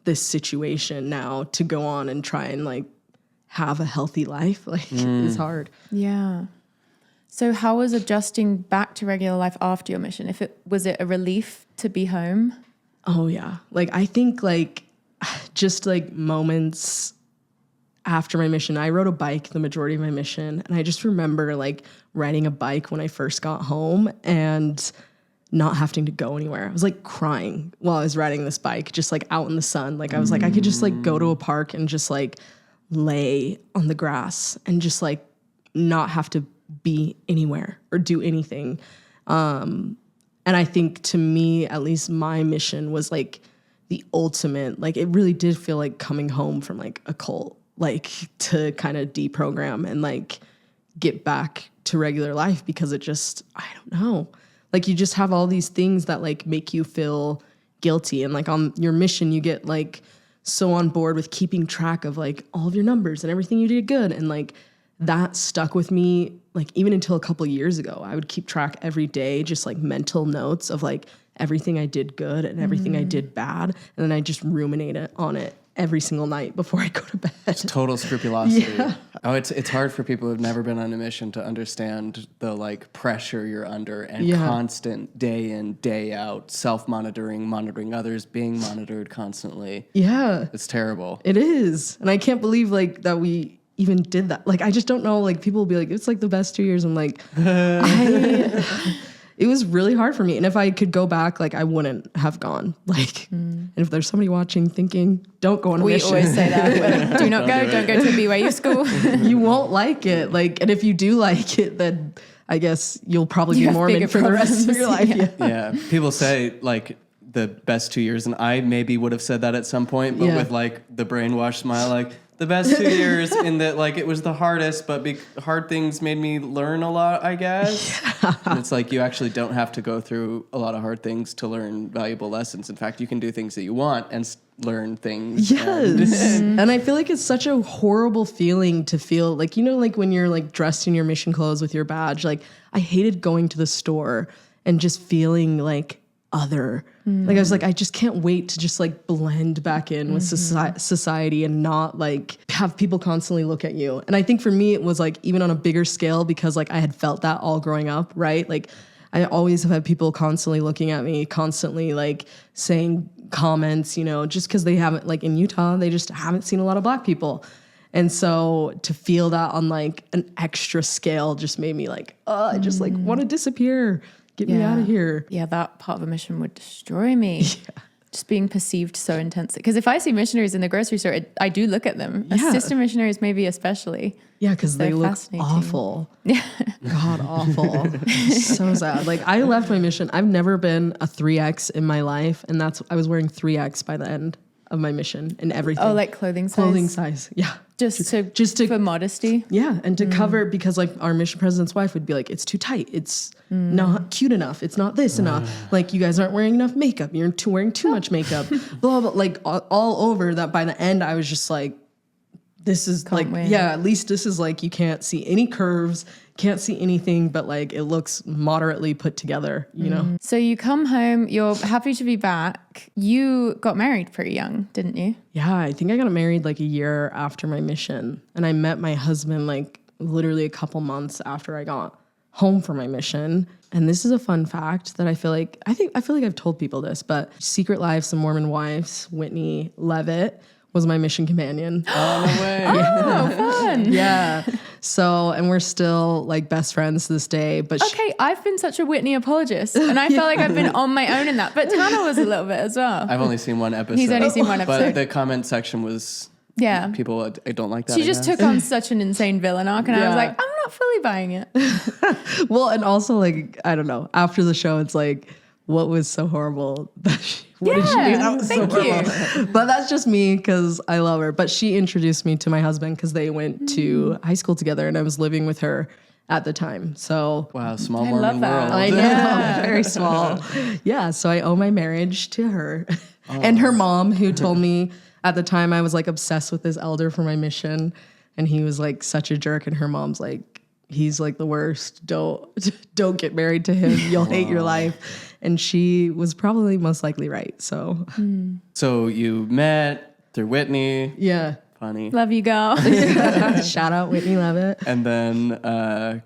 this situation now to go on and try and like have a healthy life. Like it's hard. Yeah. So how was adjusting back to regular life after your mission? Was it a relief to be home? Oh yeah. Like I think like just like moments after my mission, I rode a bike the majority of my mission. And I just remember like riding a bike when I first got home and not having to go anywhere. I was like crying while I was riding this bike, just like out in the sun. Like I was like, I could just like go to a park and just like lay on the grass and just like not have to be anywhere or do anything. And I think to me, at least my mission was like the ultimate, like it really did feel like coming home from like a cult, like to kind of deprogram and like get back to regular life, because it just, I don't know. Like you just have all these things that like make you feel guilty. And like on your mission, you get like so on board with keeping track of like all of your numbers and everything you did good. And like that stuck with me, like even until a couple of years ago. I would keep track every day, just like mental notes of like everything I did good and everything I did bad. And then I just ruminate on it every single night before I go to bed. It's total scrupulosity. Yeah. Oh, it's hard for people who've never been on a mission to understand the like pressure you're under and constant day in, day out, self-monitoring, monitoring others, being monitored constantly. Yeah. It's terrible. It is. And I can't believe like that we even did that. Like, I just don't know. Like, people will be like, it's like the best 2 years. I'm like, it was really hard for me. And if I could go back, like, I wouldn't have gone. Like, and if there's somebody watching thinking, don't go on a mission. We always say that. Do not go. Don't go to a BYU school. You won't like it. Like, and if you do like it, then I guess you'll probably be Mormon for the rest of your life. Yeah. People say like the best 2 years, and I maybe would have said that at some point, but with like the brainwashed smile, like the best 2 years in that, like, it was the hardest, but hard things made me learn a lot, I guess. Yeah. And it's like, you actually don't have to go through a lot of hard things to learn valuable lessons. In fact, you can do things that you want and learn things. Yes. And I feel like it's such a horrible feeling to feel like, you know, like when you're like dressed in your mission clothes with your badge, like I hated going to the store and just feeling like other. Like I was like, I just can't wait to just like blend back in with society and not like have people constantly look at you. And I think for me, it was like even on a bigger scale because like I had felt that all growing up, right? Like I always have had people constantly looking at me, constantly like saying comments, you know, just because they haven't, like in Utah, they just haven't seen a lot of Black people. And so to feel that on like an extra scale just made me like, I just like want to disappear. Get me out of here. Yeah, that part of a mission would destroy me. Yeah. Just being perceived so intensely. Because if I see missionaries in the grocery store, I do look at them. Yeah. Sister missionaries maybe especially. Yeah, because they look awful. Yeah. God awful. So sad. Like I left my mission. I've never been a 3X in my life. And I was wearing 3X by the end of my mission and everything. Oh, like clothing size? Clothing size, yeah. Just to for modesty? Yeah, and to cover, because like our mission president's wife would be like, it's too tight. It's not cute enough. It's not this enough. Like you guys aren't wearing enough makeup. You're wearing too much makeup. Blah, blah, like all over that. By the end, I was just like, this is at least this is like, you can't see any curves, can't see anything, but like it looks moderately put together, you know? So you come home, you're happy to be back. You got married pretty young, didn't you? Yeah, I think I got married like a year after my mission. And I met my husband like literally a couple months after I got home from my mission. And this is a fun fact that I feel like I've told people this, but Secret Lives of Mormon Wives, Whitney Levitt, was my mission companion. Oh, no way. Oh, fun. Yeah. So, and we're still like best friends to this day. But okay, I've been such a Whitney apologist, and I felt like I've been on my own in that. But Tana was a little bit as well. I've only seen one episode. He's only seen one episode. But the comment section was, people, I don't like that. She just took on such an insane villain arc, and I was like, I'm not fully buying it. Well, and also like, I don't know, after the show, it's like, what was so horrible that what did she do? That was thank so you. Horrible. But that's just me because I love her. But she introduced me to my husband because they went to high school together and I was living with her at the time. So wow, small Mormon world. I know, very small. Yeah, so I owe my marriage to her. And her mom, who told me at the time I was like obsessed with this elder for my mission and he was like such a jerk, and her mom's like, he's like the worst. Don't get married to him. You'll hate your life. And she was probably most likely right. So, so you met through Whitney. Yeah. Funny. Love you, girl. Shout out Whitney Levitt. And then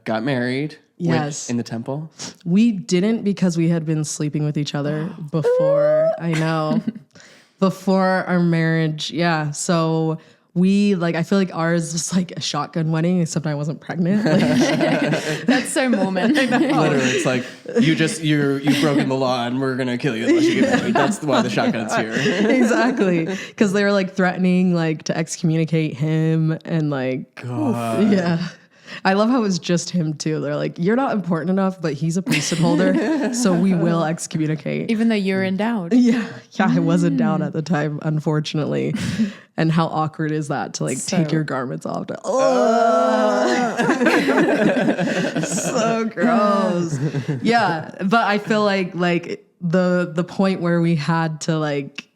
got married. Yes. In the temple. We didn't because we had been sleeping with each other before. I know. Before our marriage. Yeah. So we I feel like ours was like a shotgun wedding, except I wasn't pregnant. That's so Mormon. Literally, it's like you've broken the law and we're gonna kill you unless you get married. That's why the shotgun's here. Exactly, because they were like threatening like to excommunicate him and like, God. Yeah. I love how it was just him too. They're like, you're not important enough, but he's a priesthood holder, so we will excommunicate. Even though you're endowed. Yeah, I was endowed at the time, unfortunately. And how awkward is that to like take your garments off? So gross. Yeah, but I feel like the point where we had to like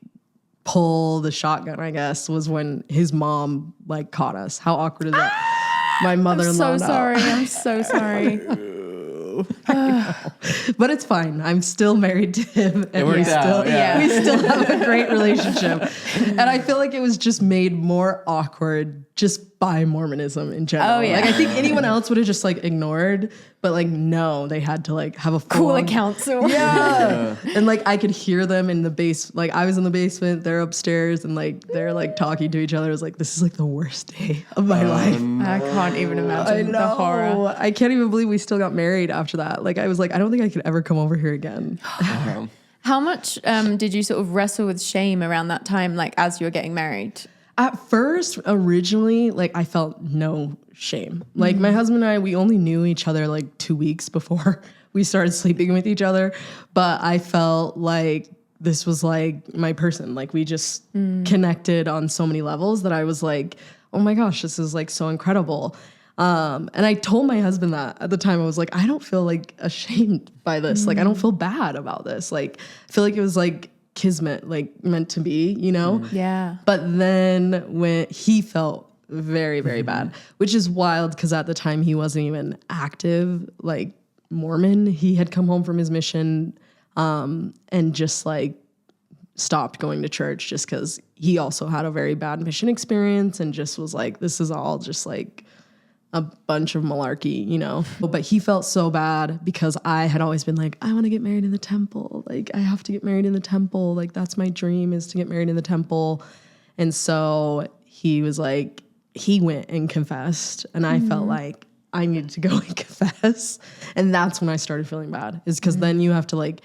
pull the shotgun, I guess, was when his mom like caught us. How awkward is that? My mother-in-law. I'm so sorry. But it's fine. I'm still married to him, and we still have a great relationship. And I feel like it was just made more awkward just by Mormonism in general. Oh, yeah. Like I think anyone else would have just like ignored, but like no, they had to like have a Call a full council. Yeah. And like I could hear them in the base, like I was in the basement, they're upstairs, and like they're like talking to each other. I was like, this is like the worst day of my life. I can't even imagine the horror. I can't even believe we still got married after that. Like I was like, I don't think I could ever come over here again. How much did you sort of wrestle with shame around that time, like as you were getting married? At first, originally, like I felt no shame. Like my husband and I, we only knew each other like 2 weeks before we started sleeping with each other. But I felt like this was like my person. Like we just connected on so many levels that I was like, oh my gosh, this is like so incredible. And I told my husband that at the time. I was like, I don't feel like ashamed by this. Like I don't feel bad about this. Like I feel like it was like kismet, like meant to be, you know? Yeah. But then when he felt very, very bad, which is wild because at the time he wasn't even active, like Mormon. He had come home from his mission and just like stopped going to church just because he also had a very bad mission experience and just was like, this is all just like a bunch of malarkey, you know? But he felt so bad because I had always been like, I want to get married in the temple. Like, I have to get married in the temple. Like, that's my dream, is to get married in the temple. And so he was like, he went and confessed. And I felt like I needed to go and confess. And that's when I started feeling bad, is because then you have to like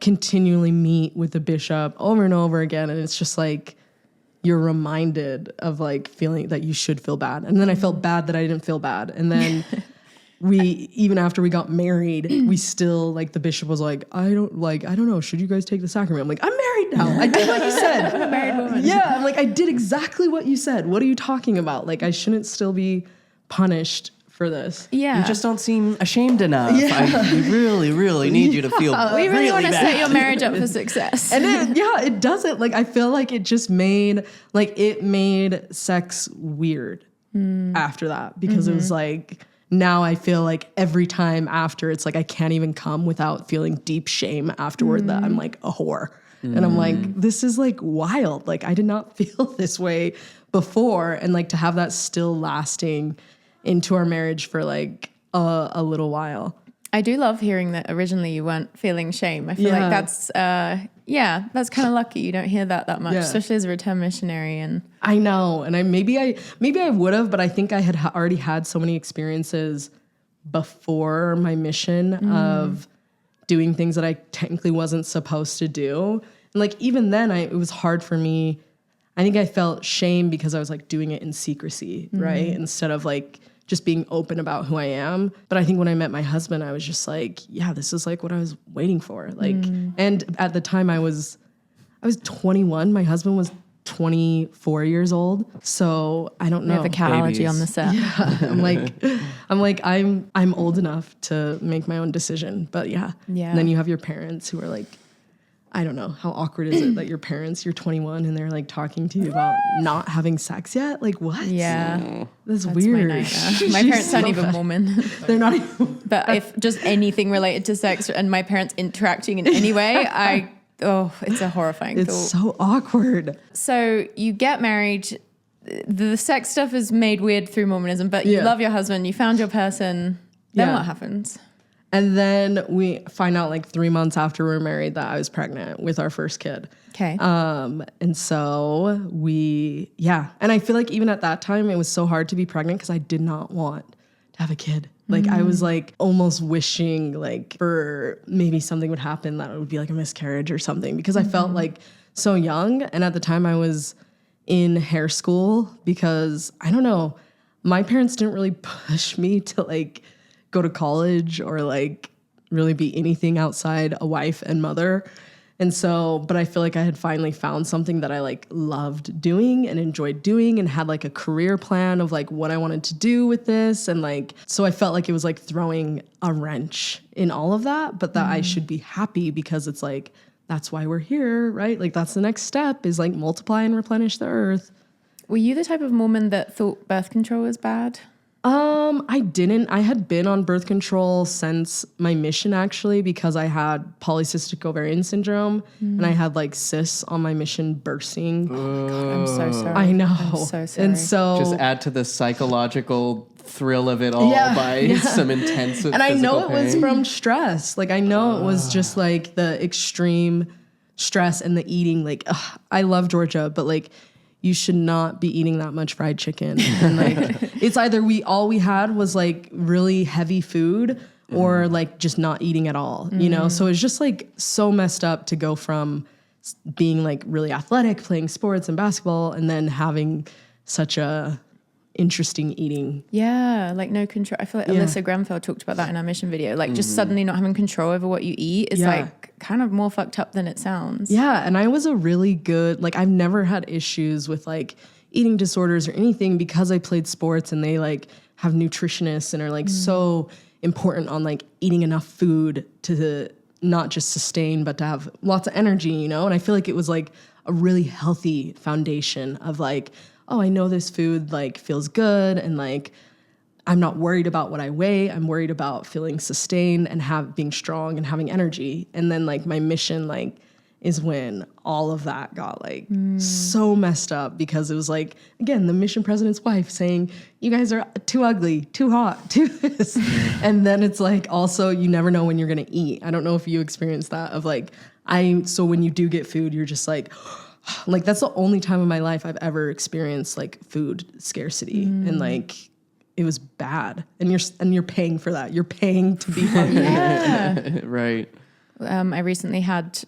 continually meet with the bishop over and over again. And it's just like, you're reminded of like feeling that you should feel bad. And then I felt bad that I didn't feel bad. And then even after we got married, we still like, the bishop was like, I don't know, should you guys take the sacrament? I'm like, I'm married now. I did what you said. I'm a married woman. Yeah. I'm like, I did exactly what you said. What are you talking about? Like, I shouldn't still be punished for this. Yeah. You just don't seem ashamed enough. Yeah. We really, really need you to feel We really want to bad. set your marriage up for success. And it doesn't. Like, I feel like it just made sex weird after that, because it was like, now I feel like every time after, it's like I can't even come without feeling deep shame afterward that I'm like a whore. And I'm like, this is like wild. Like, I did not feel this way before. And like to have that still lasting into our marriage for like a little while. I do love hearing that originally you weren't feeling shame. I feel like that's kind of lucky. You don't hear that much, especially as a return missionary. And I know, and maybe I would have, but I think I had already had so many experiences before my mission of doing things that I technically wasn't supposed to do. And like even then, it was hard for me. I think I felt shame because I was like doing it in secrecy, right? Instead of like just being open about who I am. But I think when I met my husband, I was just like, yeah, this is like what I was waiting for. Like, and at the time I was 21. My husband was 24 years old. So I don't know. we have a catology on the set. Yeah, I'm old enough to make my own decision. But yeah. And then you have your parents who are like, I don't know, how awkward is it that your parents, you're 21 and they're like talking to you about not having sex yet? Like, what? Yeah. That's weird. My nightmare. My parents aren't even Mormon. They're not even. But if just anything related to sex and my parents interacting in any way, it's a horrifying thought. It's so awkward. So you get married. The sex stuff is made weird through Mormonism, but you love your husband. You found your person. Then what happens? And then we find out like 3 months after we're married that I was pregnant with our first kid. Okay. And so and I feel like even at that time, it was so hard to be pregnant because I did not want to have a kid. Like I was like almost wishing like for maybe something would happen that it would be like a miscarriage or something, because I felt like so young. And at the time I was in hair school because I don't know, my parents didn't really push me to like go to college or like really be anything outside a wife and mother. And so, but I feel like I had finally found something that I like loved doing and enjoyed doing and had like a career plan of like what I wanted to do with this. And like, so I felt like it was like throwing a wrench in all of that, but that I should be happy because it's like, that's why we're here, right? Like that's the next step, is like multiply and replenish the earth. Were you the type of Mormon that thought birth control was bad? I didn't. I had been on birth control since my mission, actually, because I had polycystic ovarian syndrome and I had like cysts on my mission bursting. I'm so sorry. I know. I'm so sorry. And so Just add to the psychological thrill of it all by some intense and I know it physical was pain. from stress. Like I know it was just like the extreme stress and the eating. Like I love Georgia, but like you should not be eating that much fried chicken. And like it's either all we had was like really heavy food or like just not eating at all, you know? So it's just like so messed up to go from being like really athletic, playing sports and basketball, and then having such a interesting eating. Yeah, like no control. I feel like Alyssa Grenfell talked about that in our mission video. Like just suddenly not having control over what you eat is like kind of more fucked up than it sounds. Yeah, and I was a really good, like I've never had issues with like eating disorders or anything because I played sports and they like have nutritionists and are like so important on like eating enough food to not just sustain but to have lots of energy, you know? And I feel like it was like a really healthy foundation of like, oh, I know this food like feels good and like I'm not worried about what I weigh. I'm worried about feeling sustained and being strong and having energy. And then like my mission like is when all of that got like so messed up because it was like, again, the mission president's wife saying, you guys are too ugly, too hot, too this. And then it's like also you never know when you're gonna eat. I don't know if you experienced that of like, so when you do get food, you're just like that's the only time in my life I've ever experienced like food scarcity and like it was bad and you're paying for that. You're paying to be hungry. Right. I recently had,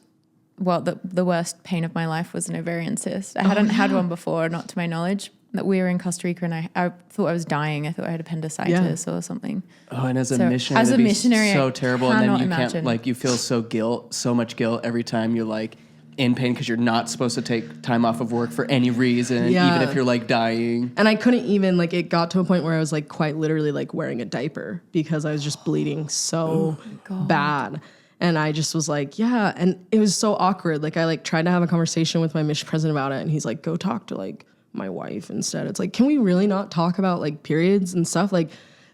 well, the worst pain of my life was an ovarian cyst. I hadn't had one before, not to my knowledge. That we were in Costa Rica and I thought I was dying. I thought I had appendicitis or something. Oh, and as a So, missionary, as a that'd be missionary, so I terrible. And then you cannot can't, imagine. like, you feel so much guilt every time you're like in pain because you're not supposed to take time off of work for any reason, Yeah. even if you're like dying. And I couldn't even like it got to a point where I was like quite literally like wearing a diaper because I was just bleeding so bad. And I just was like, yeah. And it was so awkward. Like I like tried to have a conversation with my mission president about it. And he's like, go talk to like my wife instead. It's like, can we really not talk about like periods and stuff? Like,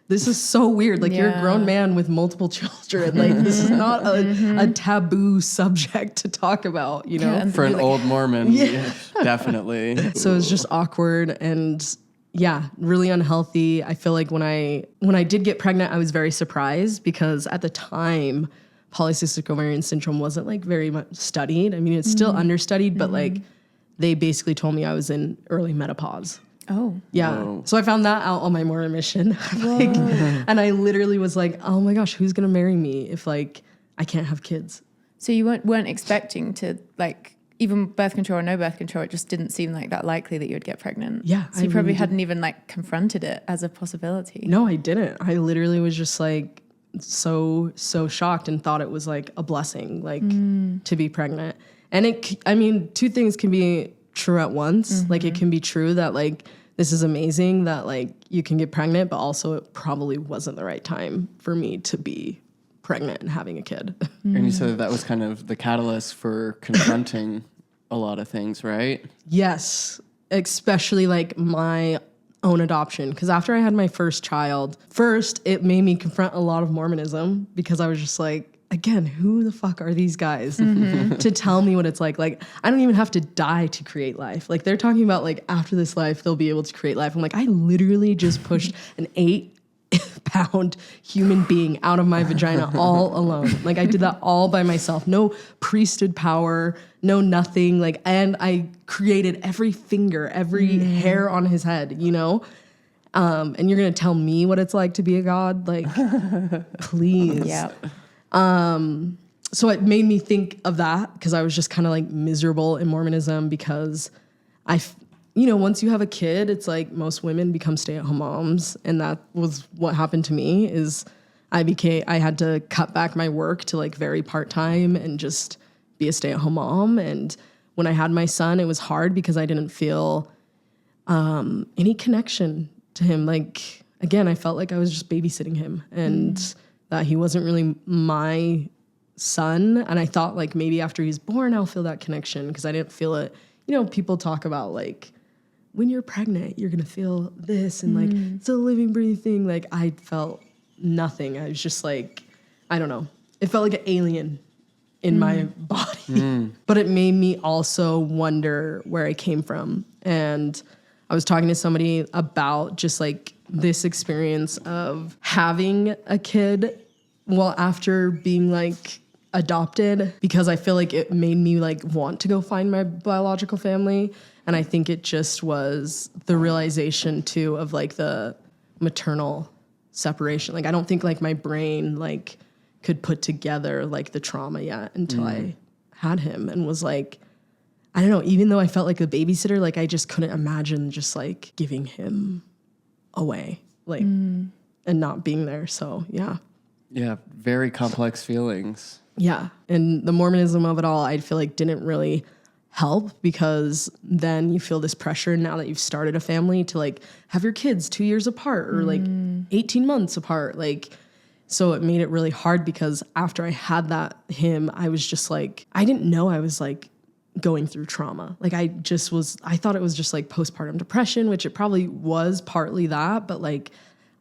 this is so weird. Like you're a grown man with multiple children. Like this is not a taboo subject to talk about, you know? and For an old Mormon, yeah, definitely. So it was just awkward and really unhealthy. I feel like when I did get pregnant, I was very surprised because at the time, polycystic ovarian syndrome wasn't like very much studied. I mean, it's still understudied, but like they basically told me I was in early menopause. Oh. Yeah. Whoa. So I found that out on my Mormon mission. Like, and I literally was like, oh my gosh, who's going to marry me if like I can't have kids? So you weren't expecting to like even birth control or no birth control, it just didn't seem like that likely that you would get pregnant. Yeah, So you I probably really hadn't even like confronted it as a possibility. No, I didn't. I literally was just like so shocked and thought it was like a blessing, like to be pregnant. And two things can be true at once. Like it can be true that like this is amazing that like you can get pregnant, but also it probably wasn't the right time for me to be pregnant and having a kid. And you said that was kind of the catalyst for confronting a lot of things, right? Yes, especially like my own adoption. Because after I had my first child, it made me confront a lot of Mormonism because I was just like, again, who the fuck are these guys to tell me what it's like? Like, I don't even have to die to create life. Like, they're talking about like after this life, they'll be able to create life. I'm like, I literally just pushed an 8-pound human being out of my vagina all alone. Like, I did that all by myself. No priesthood power, no nothing. Like, and I created every finger, every hair on his head, you know? And you're going to tell me what it's like to be a god? Like, please. Yeah. So it made me think of that because I was just kind of like miserable in Mormonism because once you have a kid, it's like most women become stay-at-home moms. And that was what happened to me is I had to cut back my work to like very part-time and just be a stay-at-home mom. And when I had my son, it was hard because I didn't feel any connection to him. Like, again, I felt like I was just babysitting him and that he wasn't really my son. And I thought like maybe after he's born, I'll feel that connection because I didn't feel it. You know, people talk about like when you're pregnant, you're going to feel this. And like, it's a living, breathing thing. Like I felt nothing. I was just like, I don't know. It felt like an alien in my body. But it made me also wonder where I came from. And I was talking to somebody about just like this experience of having a kid after being like adopted, because I feel like it made me like want to go find my biological family. And I think it just was the realization too of like the maternal separation. Like I don't think like my brain like could put together like the trauma yet until I had him, and was like, I don't know, even though I felt like a babysitter, like I just couldn't imagine just like giving him away, like, and not being there. So yeah. Yeah, very complex feelings. Yeah. And the Mormonism of it all, I feel like didn't really help, because then you feel this pressure now that you've started a family to like have your kids 2 years apart or like 18 months apart. Like, so it made it really hard, because after I had him, I was just like, I didn't know I was like going through trauma. Like I thought it was just like postpartum depression, which it probably was partly that, but like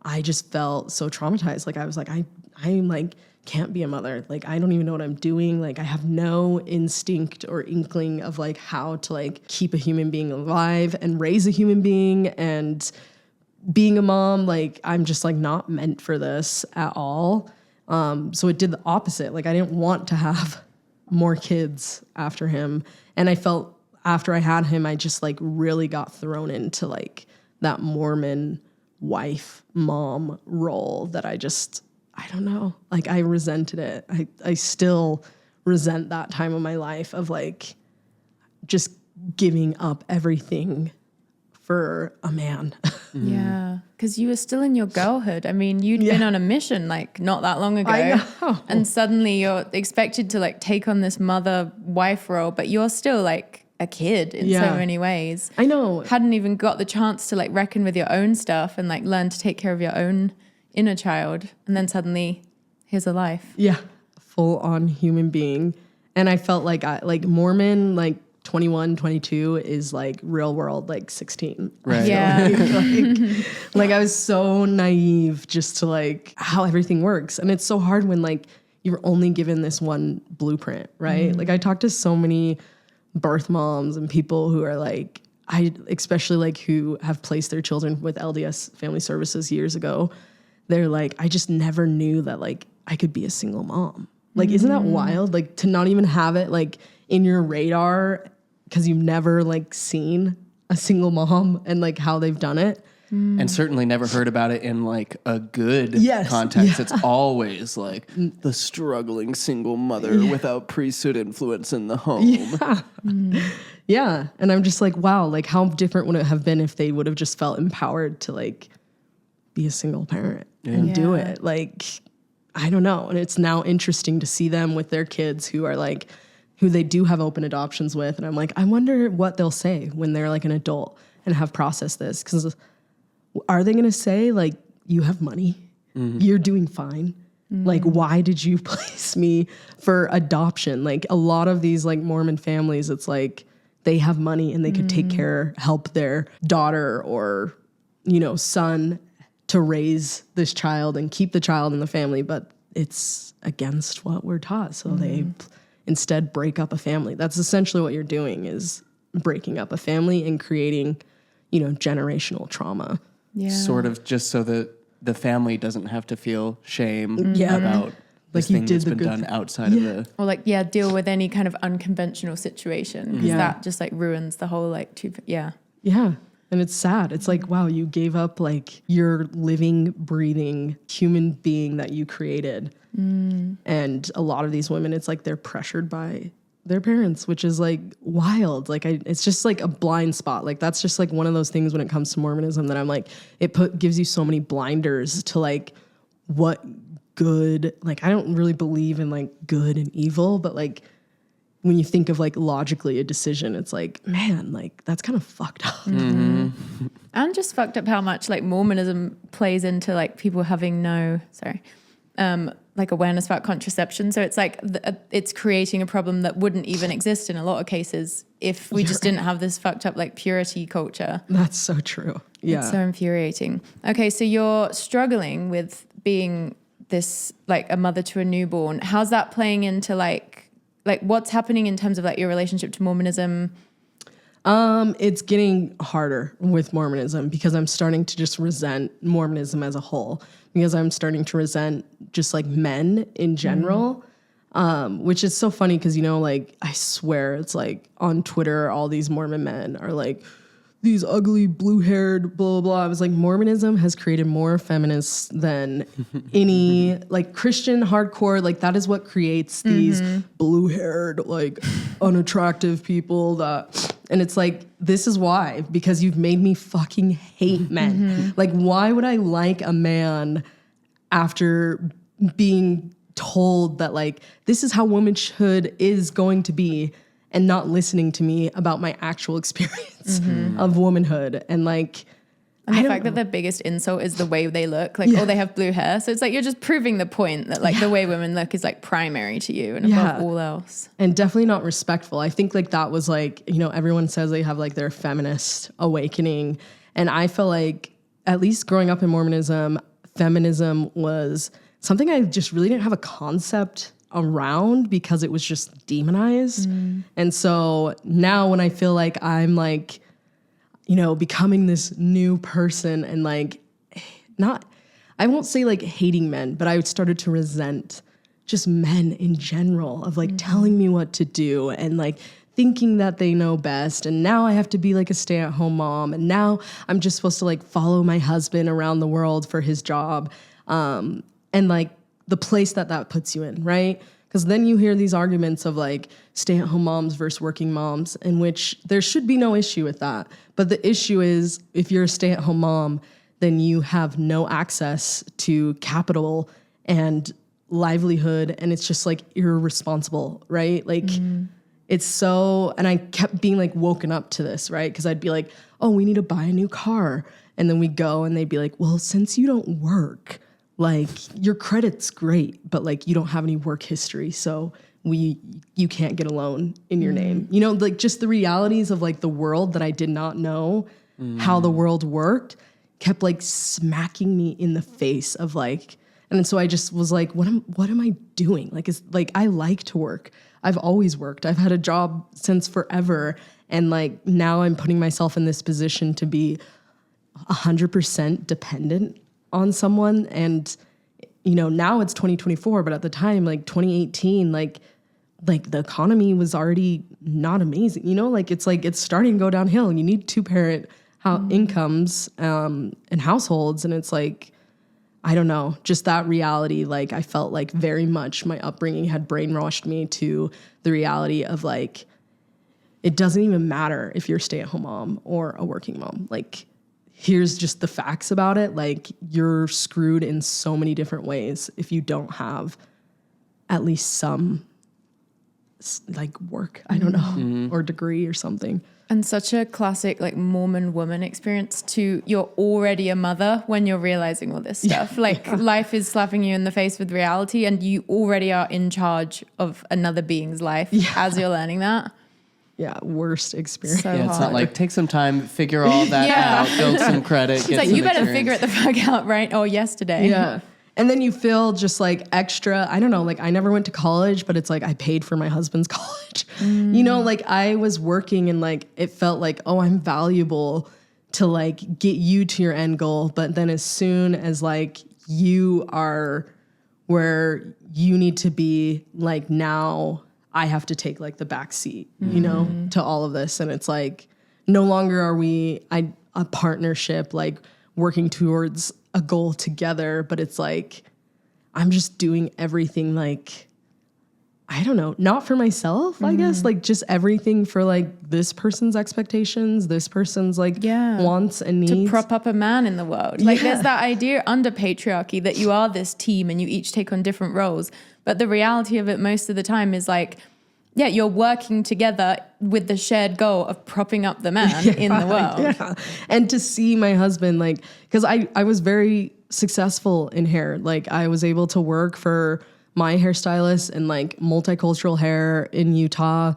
I just felt so traumatized. Like I was like, I'm like, can't be a mother. Like, I don't even know what I'm doing. Like, I have no instinct or inkling of like how to like keep a human being alive and raise a human being. And being a mom, like, I'm just like not meant for this at all. So it did the opposite. Like, I didn't want to have more kids after him. And I felt after I had him, I just like really got thrown into like that Mormon wife, mom role that I don't know. Like I resented it. I still resent that time of my life of like just giving up everything for a man. Yeah, because you were still in your girlhood. I mean, you'd been on a mission like not that long ago. I know. And suddenly you're expected to like take on this mother-wife role, but you're still like a kid in so many ways. I know. Hadn't even got the chance to like reckon with your own stuff and like learn to take care of your own inner child. And then suddenly here's a life. Yeah. Full on human being. And I felt like Mormon, like 21, 22 is like real world, like 16. Right. Yeah. Like I was so naive just to like how everything works. And it's so hard when like you're only given this one blueprint, right? Like I talked to so many birth moms and people who are like, especially like who have placed their children with LDS Family Services years ago. They're like, I just never knew that like I could be a single mom. Like, isn't that wild? Like to not even have it like in your radar because you've never like seen a single mom and like how they've done it. And certainly never heard about it in like a good context. Yeah. It's always like the struggling single mother without priesthood influence in the home. Yeah. Yeah. And I'm just like, wow, like how different would it have been if they would have just felt empowered to like be a single parent and do it? Like, I don't know. And it's now interesting to see them with their kids who are like, who they do have open adoptions with. And I'm like, I wonder what they'll say when they're like an adult and have processed this. Because are they going to say like, you have money, you're doing fine. Like, why did you place me for adoption? Like a lot of these like Mormon families, it's like they have money and they could help their daughter or, you know, son to raise this child and keep the child in the family, but it's against what we're taught. So they instead break up a family. That's essentially what you're doing, is breaking up a family and creating, you know, generational trauma. Yeah. Sort of just so that the family doesn't have to feel shame about this Like you thing did that's the been good done outside of the... Or like, deal with any kind of unconventional situation, because that just like ruins the whole like Yeah. And it's sad. It's like, wow, you gave up like your living, breathing human being that you created. And a lot of these women, it's like they're pressured by their parents, which is like wild. Like it's just like a blind spot. Like that's just like one of those things when it comes to Mormonism that I'm like, gives you so many blinders to like what good, like I don't really believe in like good and evil, but like when you think of like logically a decision, it's like, man, like that's kind of fucked up. And just fucked up how much like Mormonism plays into like people having no like awareness about contraception. So it's like it's creating a problem that wouldn't even exist in a lot of cases if we just didn't have this fucked up like purity culture. That's so true. Yeah. It's so infuriating. Okay, so you're struggling with being this like a mother to a newborn. How's that playing into like what's happening in terms of like your relationship to Mormonism? It's getting harder with Mormonism because I'm starting to just resent Mormonism as a whole, because I'm starting to resent just like men in general, which is so funny because, you know, like I swear it's like on Twitter, all these Mormon men are like, these ugly blue-haired blah, blah, blah. I was like, Mormonism has created more feminists than any like Christian hardcore. Like that is what creates these blue-haired, like unattractive people that, and it's like, this is why, because you've made me fucking hate men. Like, why would I like a man after being told that like, this is how womanhood is going to be, and not listening to me about my actual experience of womanhood. And like, and the fact that the biggest insult is the way they look, like, oh, they have blue hair. So it's like, you're just proving the point that like the way women look is like primary to you and above all else. And definitely not respectful. I think like that was like, you know, everyone says they have like their feminist awakening. And I feel like, at least growing up in Mormonism, feminism was something I just really didn't have a concept around because it was just demonized. And so now when I feel like I'm like, you know, becoming this new person and like I won't say like hating men, but I started to resent just men in general of like telling me what to do and like thinking that they know best. And now I have to be like a stay-at-home mom. And now I'm just supposed to like follow my husband around the world for his job. And like the place that puts you in, right? Because then you hear these arguments of like stay-at-home moms versus working moms, in which there should be no issue with that. But the issue is, if you're a stay-at-home mom, then you have no access to capital and livelihood, and it's just like irresponsible, right? Like it's so, and I kept being like woken up to this, right? Because I'd be like, oh, we need to buy a new car. And then we go and they'd be like, well, since you don't work, like your credit's great, but like you don't have any work history, so you can't get a loan in your name. You know, like just the realities of like the world that I did not know how the world worked kept like smacking me in the face of like, and so I just was like, what am I doing? Like, it's like, I like to work. I've always worked. I've had a job since forever. And like, now I'm putting myself in this position to be 100% dependent on someone. And, you know, now it's 2024, but at the time, like 2018, like the economy was already not amazing, you know, like it's starting to go downhill. You need two-parent incomes and households. And it's like, I don't know, just that reality. Like I felt like very much my upbringing had brainwashed me to the reality of like, it doesn't even matter if you're a stay-at-home mom or a working mom. Like, here's just the facts about it. Like, you're screwed in so many different ways if you don't have at least some like work, I don't know, or degree or something. And such a classic like Mormon woman experience to, you're already a mother when you're realizing all this stuff. Life is slapping you in the face with reality, and you already are in charge of another being's life as you're learning that. Yeah, worst experience. So it's not like take some time, figure all that out, build some credit. It's like, you better figure it the fuck out right or yesterday. Yeah. And then you feel just like extra, I don't know, like I never went to college, but it's like I paid for my husband's college. You know, like I was working and like it felt like, oh, I'm valuable to like get you to your end goal. But then as soon as like you are where you need to be, like now I have to take like the back seat, you know, to all of this. And it's like, no longer are we a partnership, like working towards a goal together, but it's like, I'm just doing everything like, I don't know, not for myself, I guess, like just everything for like this person's expectations, this person's like wants and needs. To prop up a man in the world. Like there's that idea under patriarchy that you are this team and you each take on different roles. But the reality of it most of the time is like, yeah, you're working together with the shared goal of propping up the man in the world. Yeah. And to see my husband, like, because I was very successful in hair. Like I was able to work for my hairstylist, and like multicultural hair in Utah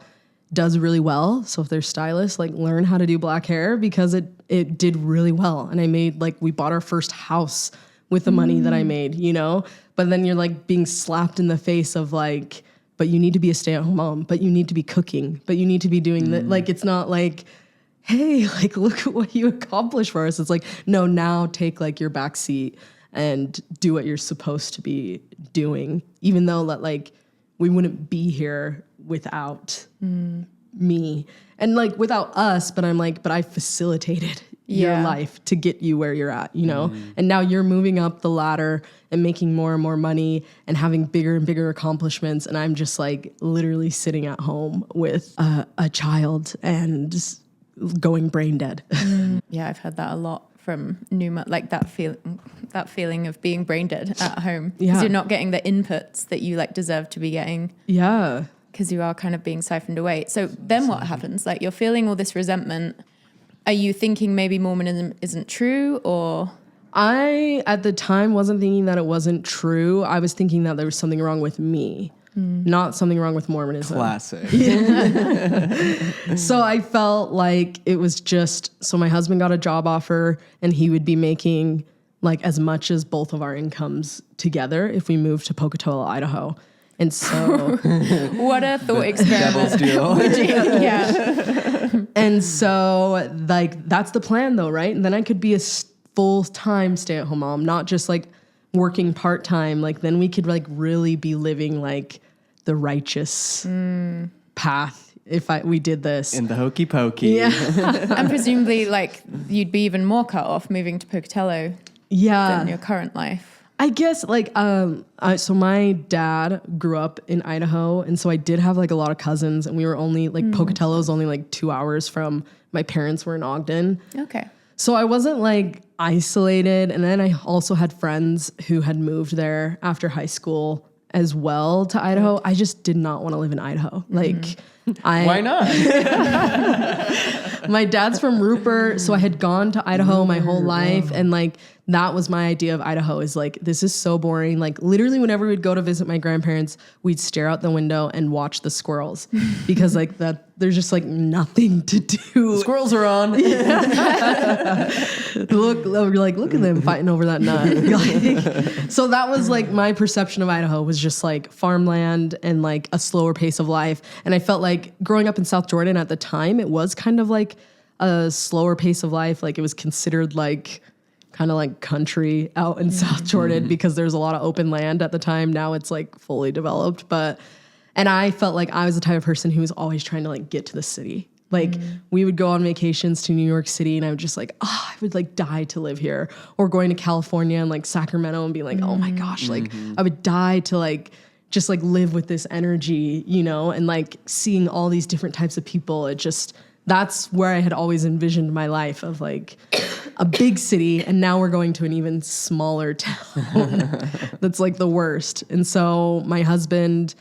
does really well. So if there's stylists, like learn how to do black hair, because it did really well. And I made like, we bought our first house with the money that I made, you know? But then you're like being slapped in the face of like, but you need to be a stay-at-home mom, but you need to be cooking, but you need to be doing that. Like, it's not like, hey, like, look at what you accomplished for us. It's like, no, now take like your back seat and do what you're supposed to be doing, even though that like we wouldn't be here without me and like without us. But I'm like, but I facilitated your life to get you where you're at, you know? And now you're moving up the ladder and making more and more money and having bigger and bigger accomplishments. And I'm just like literally sitting at home with a child and going brain dead. Yeah, I've heard that a lot from Numa, like that feeling of being brain dead at home, because you're not getting the inputs that you like deserve to be getting. Yeah. Because you are kind of being siphoned away. So then what happens? Like you're feeling all this resentment. Are you thinking maybe Mormonism isn't true, or? I, at the time, wasn't thinking that it wasn't true. I was thinking that there was something wrong with me, not something wrong with Mormonism. Classic. So I felt like it was just, so my husband got a job offer and he would be making like as much as both of our incomes together if we moved to Pocatello, Idaho. And so what a thought experiment. Devil's deal. Yeah. And so like that's the plan though, right? And then I could be a full-time stay-at-home mom, not just like working part-time. Like then we could like really be living like the righteous path if we did this. In the hokey pokey. Yeah. And presumably like you'd be even more cut off moving to Pocatello than your current life. I guess like, so my dad grew up in Idaho, and so I did have like a lot of cousins, and we were only like Pocatello's only like 2 hours from my parents were in Ogden. Okay. So I wasn't like isolated. And then I also had friends who had moved there after high school as well to Idaho. I just did not want to live in Idaho. Like Why not? my dad's from Rupert, so I had gone to Idaho my whole life, and like that was my idea of Idaho, is like, this is so boring. Like literally whenever we'd go to visit my grandparents, we'd stare out the window and watch the squirrels because like that there's just like nothing to do. Squirrels are on. Look at them fighting over that nut. Like, so that was like my perception of Idaho, was just like farmland and like a slower pace of life. And I felt like growing up in South Jordan at the time, it was kind of like a slower pace of life. Like it was considered like kind of like country out in South Jordan because there's a lot of open land at the time. Now it's like fully developed. And I felt like I was the type of person who was always trying to like get to the city. Like we would go on vacations to New York City and I would just like, I would like die to live here. Or going to California and like Sacramento and be like, oh my gosh, like I would die to like just like live with this energy, you know, and like seeing all these different types of people. It just, that's where I had always envisioned my life, of like a big city. And now we're going to an even smaller town that's like the worst. And so my husband,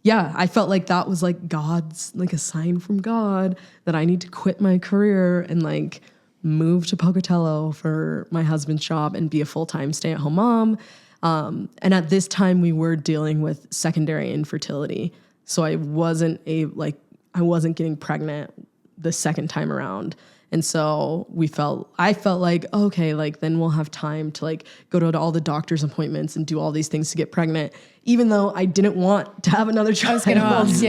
I felt like that was like God's, like a sign from God that I need to quit my career and like move to Pocatello for my husband's job and be a full-time stay-at-home mom. And at this time we were dealing with secondary infertility. So I wasn't getting pregnant the second time around. And so I felt like, okay, like then we'll have time to like go to all the doctor's appointments and do all these things to get pregnant, even though I didn't want to have another child. I was going to ask,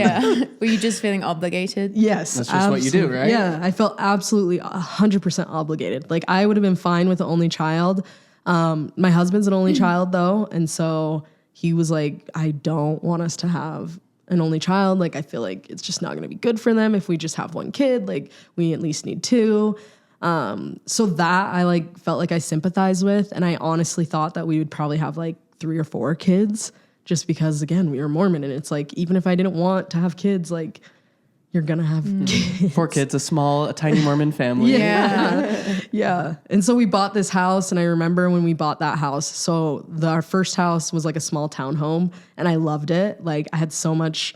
Were you just feeling obligated? Yes. That's just what you do, right? Yeah. I felt absolutely 100% obligated. Like I would have been fine with the only child. My husband's an only child though. And so he was like, I don't want us to have an only child. Like, I feel like it's just not going to be good for them if we just have one kid. Like, we at least need two. So that I like felt like I sympathized with. And I honestly thought that we would probably have like 3 or 4 kids, just because, again, we were Mormon. And it's like, even if I didn't want to have kids, like, you're going to have kids. 4 kids, a tiny Mormon family. Yeah. And so we bought this house, and I remember when we bought that house, so our first house was like a small townhome, and I loved it. Like I had so much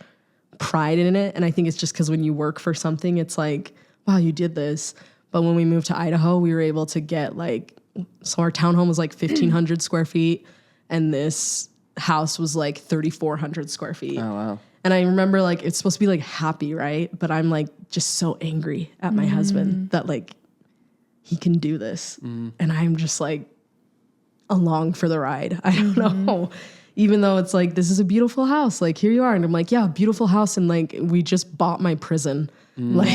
pride in it. And I think it's just because when you work for something, it's like, wow, you did this. But when we moved to Idaho, we were able to get like so our townhome was like 1,500 square feet, and this house was like 3,400 square feet. Oh, wow. And I remember like it's supposed to be like happy, right? But I'm like just so angry at my husband that like he can do this, and I'm just like along for the ride. I don't know. Even though it's like, this is a beautiful house, like here you are, and I'm like, yeah, beautiful house, and like we just bought my prison, like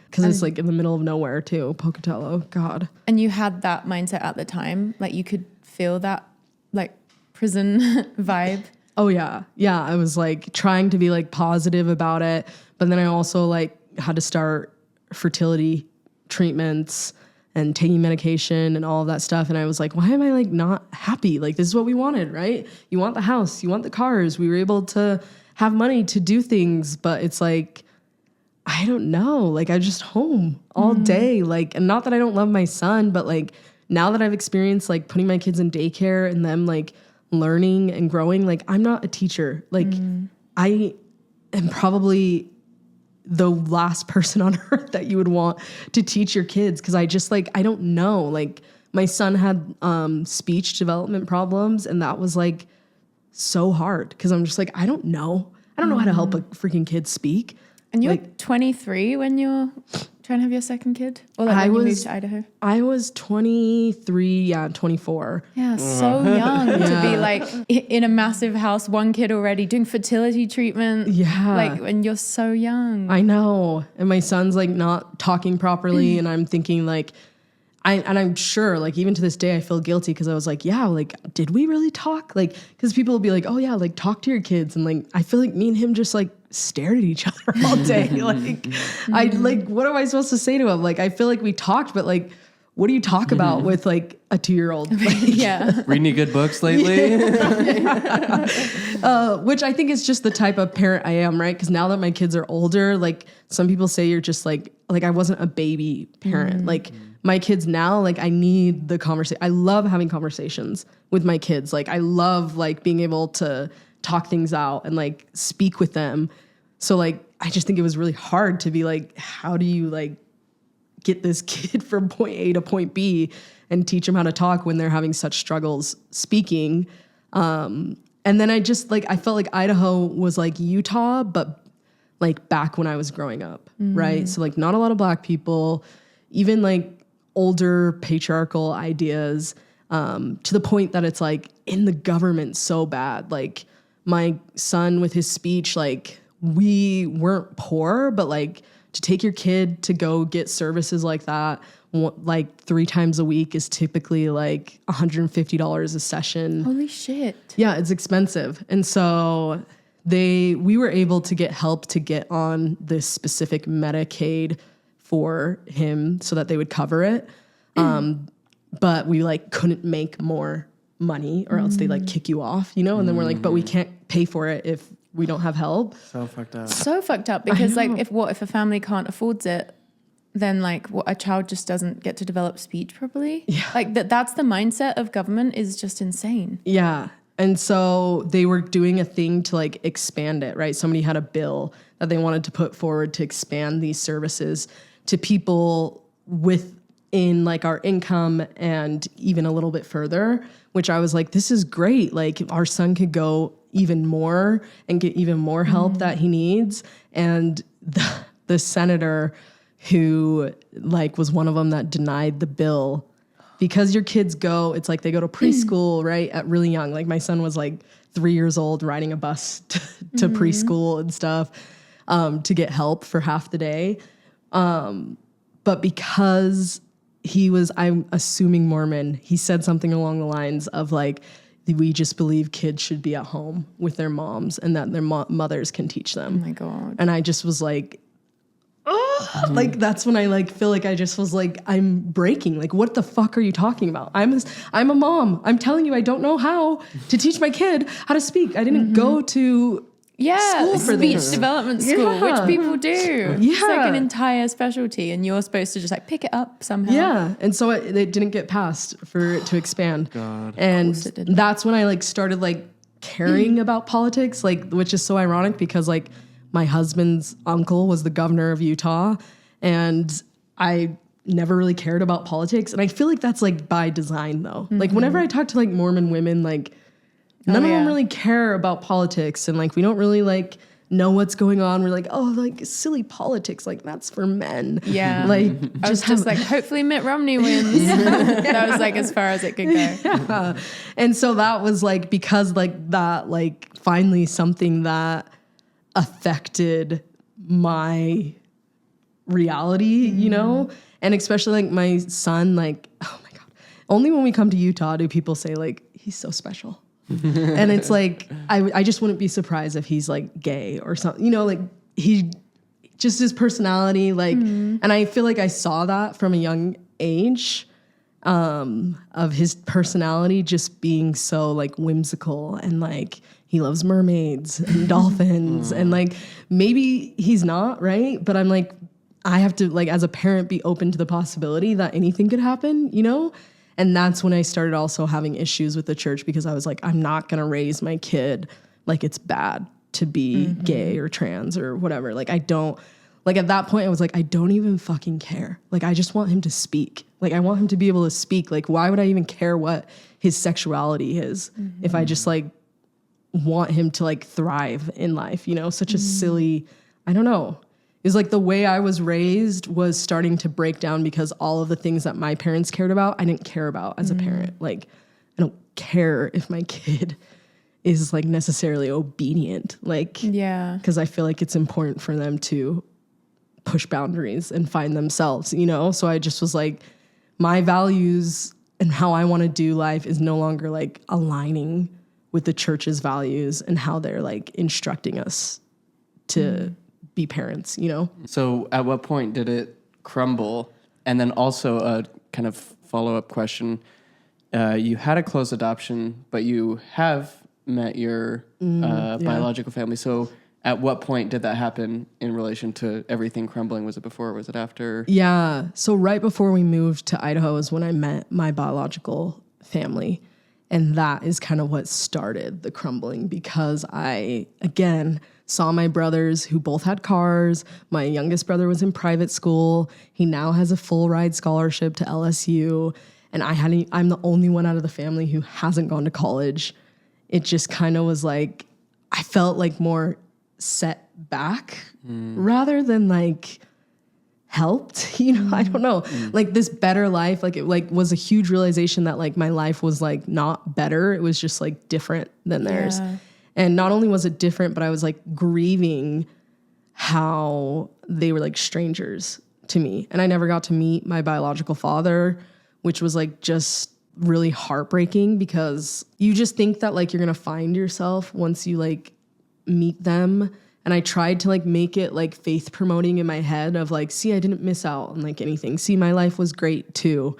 because it's like in the middle of nowhere too, Pocatello. God. And you had that mindset at the time, like you could feel that like prison vibe. Oh yeah. Yeah. I was like trying to be like positive about it. But then I also like had to start fertility treatments and taking medication and all of that stuff. And I was like, why am I like not happy? Like this is what we wanted, right? You want the house, you want the cars. We were able to have money to do things, but it's like, I don't know. Like I was just home all day. Like, and not that I don't love my son, but like now that I've experienced like putting my kids in daycare and them like learning and growing, like I'm not a teacher. Like I am probably the last person on earth that you would want to teach your kids. Cause I just like, I don't know. Like my son had speech development problems, and that was like so hard. Cause I'm just like, I don't know. I don't know how to help a freaking kid speak. And you're like 23 when you're trying to have your second kid? Or like when you moved to Idaho? I was 23, 24. Yeah, so young to be like in a massive house, one kid already doing fertility treatment. Yeah. Like when you're so young. I know. And my son's like not talking properly. And I'm thinking like, I'm sure like even to this day I feel guilty because I was like, yeah, like did we really talk? Like, because people will be like, oh yeah, like talk to your kids. And like, I feel like me and him just like stared at each other all day. Like, I like, what am I supposed to say to him? Like, I feel like we talked, but like, what do you talk about with like a 2-year-old? Like, yeah. Read any good books lately? which I think is just the type of parent I am, right? Because now that my kids are older, like some people say you're just like I wasn't a baby parent. Like my kids now, like I need the conversation. I love having conversations with my kids. Like I love like being able to talk things out and like speak with them. So like, I just think it was really hard to be like, how do you like get this kid from point A to point B and teach them how to talk when they're having such struggles speaking? And then I just like, I felt like Idaho was like Utah, but like back when I was growing up, right? So like not a lot of Black people, even like older patriarchal ideas, to the point that it's like in the government so bad. Like my son with his speech, like we weren't poor, but like to take your kid to go get services like that, like 3 times a week is typically like $150 a session. Holy shit. Yeah, it's expensive. And so we were able to get help to get on this specific Medicaid for him so that they would cover it. But we like couldn't make more money or else they like kick you off, you know? And then we're like, but we can't pay for it if we don't have help. So fucked up. So fucked up because like if a family can't afford it, then like a child just doesn't get to develop speech properly. Yeah. Like that's the mindset of government is just insane. Yeah. And so they were doing a thing to like expand it, right? Somebody had a bill that they wanted to put forward to expand these services to people within like our income and even a little bit further, which I was like, this is great. Like our son could go even more and get even more help that he needs. And the senator who like was one of them that denied the bill because your kids it's like they go to preschool, right? At really young. Like my son was like 3 years old riding a bus to preschool and stuff to get help for half the day. But because he was, I'm assuming Mormon, he said something along the lines of like, we just believe kids should be at home with their moms and that their mothers can teach them. Oh my God. And I just was like, oh, like that's when I like feel like I just was like, I'm breaking. Like, what the fuck are you talking about? I'm a mom. I'm telling you, I don't know how to teach my kid how to speak. I didn't go to school for speech this. development school, which people do. Yeah. It's like an entire specialty and you're supposed to just like pick it up somehow. Yeah. And so it didn't get passed for it to expand. God. And that's when I like started like caring about politics, like, which is so ironic because like my husband's uncle was the governor of Utah and I never really cared about politics. And I feel like that's like by design though. Like whenever I talk to like Mormon women, like none of them really care about politics. And like, we don't really like know what's going on. We're like, oh, like silly politics. Like that's for men. Yeah. Like I was just like, hopefully Mitt Romney wins. That was like as far as it could go. Yeah. And so that was like, because like that, like finally something that affected my reality, you know? And especially like my son, like, oh my God, only when we come to Utah do people say like, he's so special. And it's like, I just wouldn't be surprised if he's like gay or something, you know, like he just his personality, like, and I feel like I saw that from a young age, of his personality just being so like whimsical and like he loves mermaids and dolphins and like maybe he's not, right? But I'm like, I have to like as a parent be open to the possibility that anything could happen, you know? And that's when I started also having issues with the church because I was like, I'm not going to raise my kid like it's bad to be gay or trans or whatever. Like I don't, like at that point I was like, I don't even fucking care. Like I just want him to speak. Like I want him to be able to speak. Like why would I even care what his sexuality is if I just like want him to like thrive in life, you know? Such a silly, I don't know. It was like the way I was raised was starting to break down because all of the things that my parents cared about, I didn't care about as a parent. Like, I don't care if my kid is like necessarily obedient. Like, Yeah. because I feel like it's important for them to push boundaries and find themselves, you know? So I just was like, my values and how I want to do life is no longer like aligning with the church's values and how they're like instructing us to be parents, you know? So at what point did it crumble? And then also a kind of follow-up question. You had a closed adoption, but you have met your biological family. So at what point did that happen in relation to everything crumbling? Was it before or was it after? Yeah. So right before we moved to Idaho is when I met my biological family. And that is kind of what started the crumbling because I, again, saw my brothers who both had cars. My youngest brother was in private school. He now has a full ride scholarship to LSU. And I'm the only one out of the family who hasn't gone to college. It just kind of was like, I felt like more set back rather than like helped, you know, I don't know, like this better life, like it like was a huge realization that like my life was like not better. It was just like different than theirs. And not only was it different, but I was like grieving how they were like strangers to me. And I never got to meet my biological father, which was like just really heartbreaking because you just think that like you're going to find yourself once you like meet them. And I tried to like make it like faith promoting in my head of like, see, I didn't miss out on like anything. See, my life was great too.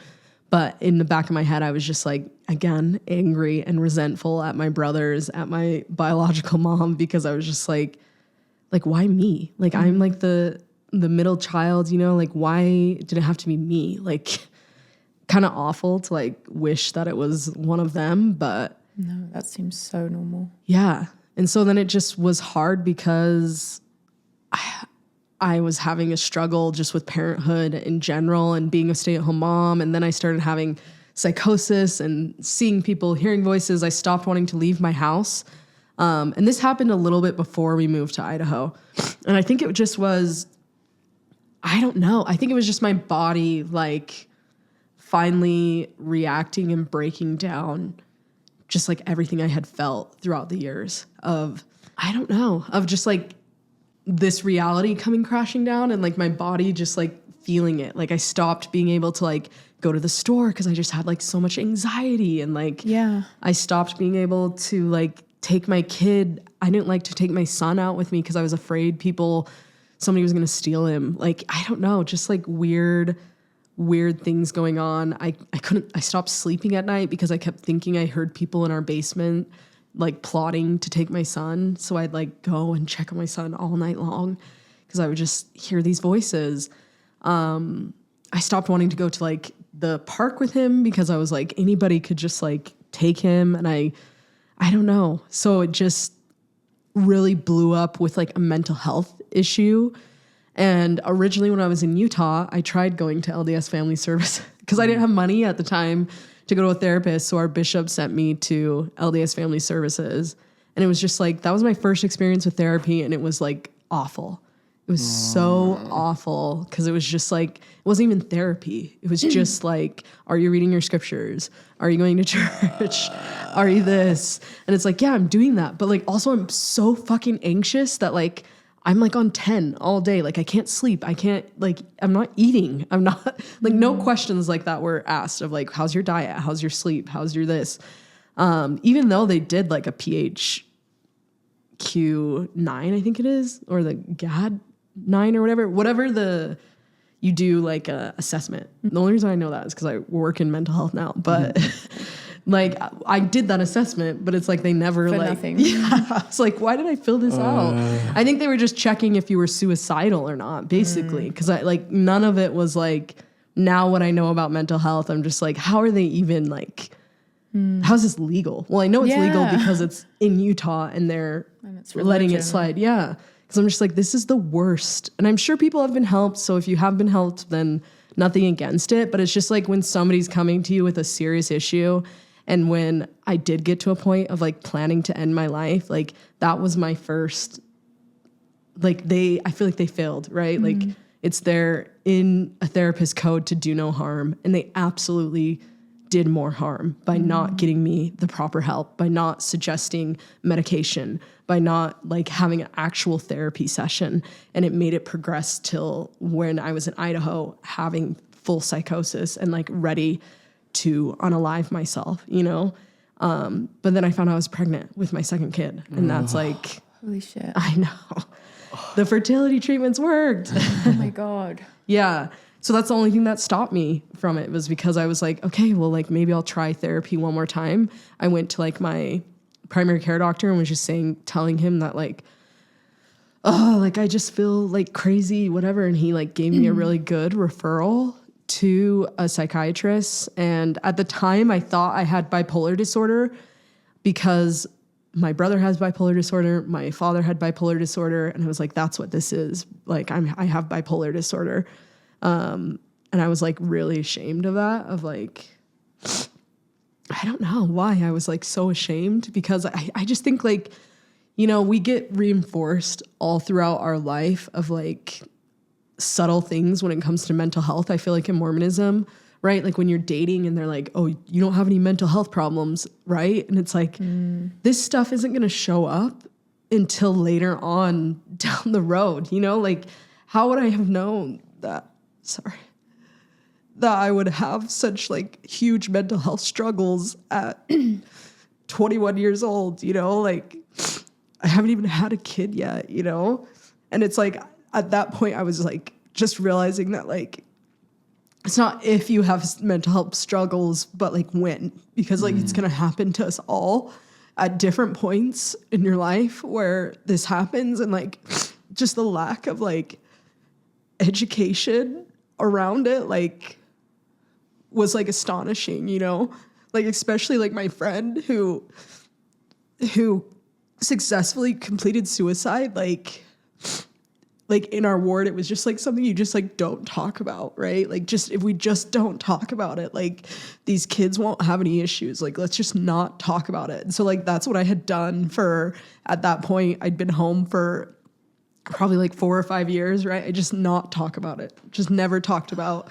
But in the back of my head, I was just like, again, angry and resentful at my brothers, at my biological mom, because I was just like, why me? Like, I'm like the middle child, you know, like, why did it have to be me? Like, kind of awful to like wish that it was one of them, but. No, that seems so normal. Yeah. And so then it just was hard because I was having a struggle just with parenthood in general and being a stay-at-home mom. And then I started having psychosis and seeing people, hearing voices. I stopped wanting to leave my house. And this happened a little bit before we moved to Idaho. And I think it just was, I don't know. I think it was just my body like finally reacting and breaking down just like everything I had felt throughout the years of, I don't know, of just like this reality coming crashing down and like my body just like feeling it. Like I stopped being able to like go to the store because I just had like so much anxiety and like, I stopped being able to like take my kid. I didn't like to take my son out with me because I was afraid somebody was going to steal him. Like, I don't know, just like weird things going on. I stopped sleeping at night because I kept thinking I heard people in our basement like plotting to take my son. So I'd like go and check on my son all night long because I would just hear these voices. I stopped wanting to go to like the park with him because I was like, anybody could just like take him. And I don't know. So it just really blew up with like a mental health issue. And originally when I was in Utah, I tried going to LDS Family Service because I didn't have money at the time to go to a therapist. So our bishop sent me to LDS Family Services. And it was just like, that was my first experience with therapy. And it was like awful. It was so awful because it was just like, it wasn't even therapy. It was just like, are you reading your scriptures? Are you going to church? Are you this? And it's like, yeah, I'm doing that. But like, also I'm so fucking anxious that like, I'm like on 10 all day. Like I can't sleep. I can't like, I'm not eating. I'm not like no questions like that were asked of like, how's your diet? How's your sleep? How's your this? Even though they did like a PHQ9, I think it is, or the GAD9 or whatever you do like a assessment. The only reason I know that is because I work in mental health now, but like I did that assessment, but it's like they never For like, nothing. yeah, it's like, why did I fill this out? I think they were just checking if you were suicidal or not, basically. Cause I like, none of it was like, now what I know about mental health, I'm just like, how are they even like, how's this legal? Well, I know it's legal because it's in Utah and they're it's letting it religion. slide. Yeah. Cause I'm just like, this is the worst. And I'm sure people have been helped. So if you have been helped, then nothing against it. But it's just like when somebody's coming to you with a serious issue. And when I did get to a point of like planning to end my life, like that was my first, like I feel like they failed, right? Like it's there in a therapist code to do no harm. And they absolutely did more harm by not getting me the proper help, by not suggesting medication, by not like having an actual therapy session. And it made it progress till when I was in Idaho having full psychosis and like ready to unalive myself, you know? But then I found I was pregnant with my second kid. And that's like, Holy shit. I know. The fertility treatments worked. Oh my God. Yeah. So that's the only thing that stopped me from it was because I was like, okay, well, like maybe I'll try therapy one more time. I went to like my primary care doctor and was just telling him that like, oh, like I just feel like crazy, whatever. And he like gave me a really good referral to a psychiatrist. And at the time I thought I had bipolar disorder because my brother has bipolar disorder. My father had bipolar disorder. And I was like, that's what this is. Like I have bipolar disorder. And I was like really ashamed of that, of like, I don't know why I was like so ashamed because I just think like, you know, we get reinforced all throughout our life of like subtle things when it comes to mental health. I feel like in Mormonism, right? Like when you're dating and they're like, oh, you don't have any mental health problems, right? And it's like, this stuff isn't going to show up until later on down the road, you know? Like how would I have known that I would have such like huge mental health struggles at 21 years old, you know, like I haven't even had a kid yet, you know? And it's like, at that point I was like, just realizing that like, it's not if you have mental health struggles, but like when, because like it's going to happen to us all at different points in your life where this happens. And like, just the lack of like education around it, like was like astonishing, you know, like, especially like my friend who successfully completed suicide, like in our ward, it was just like something you just like don't talk about, right? Like just, if we just don't talk about it, like these kids won't have any issues. Like, let's just not talk about it. And so like, that's what I had done at that point, I'd been home for probably like 4 or 5 years, right? I just not talk about it. Just never talked about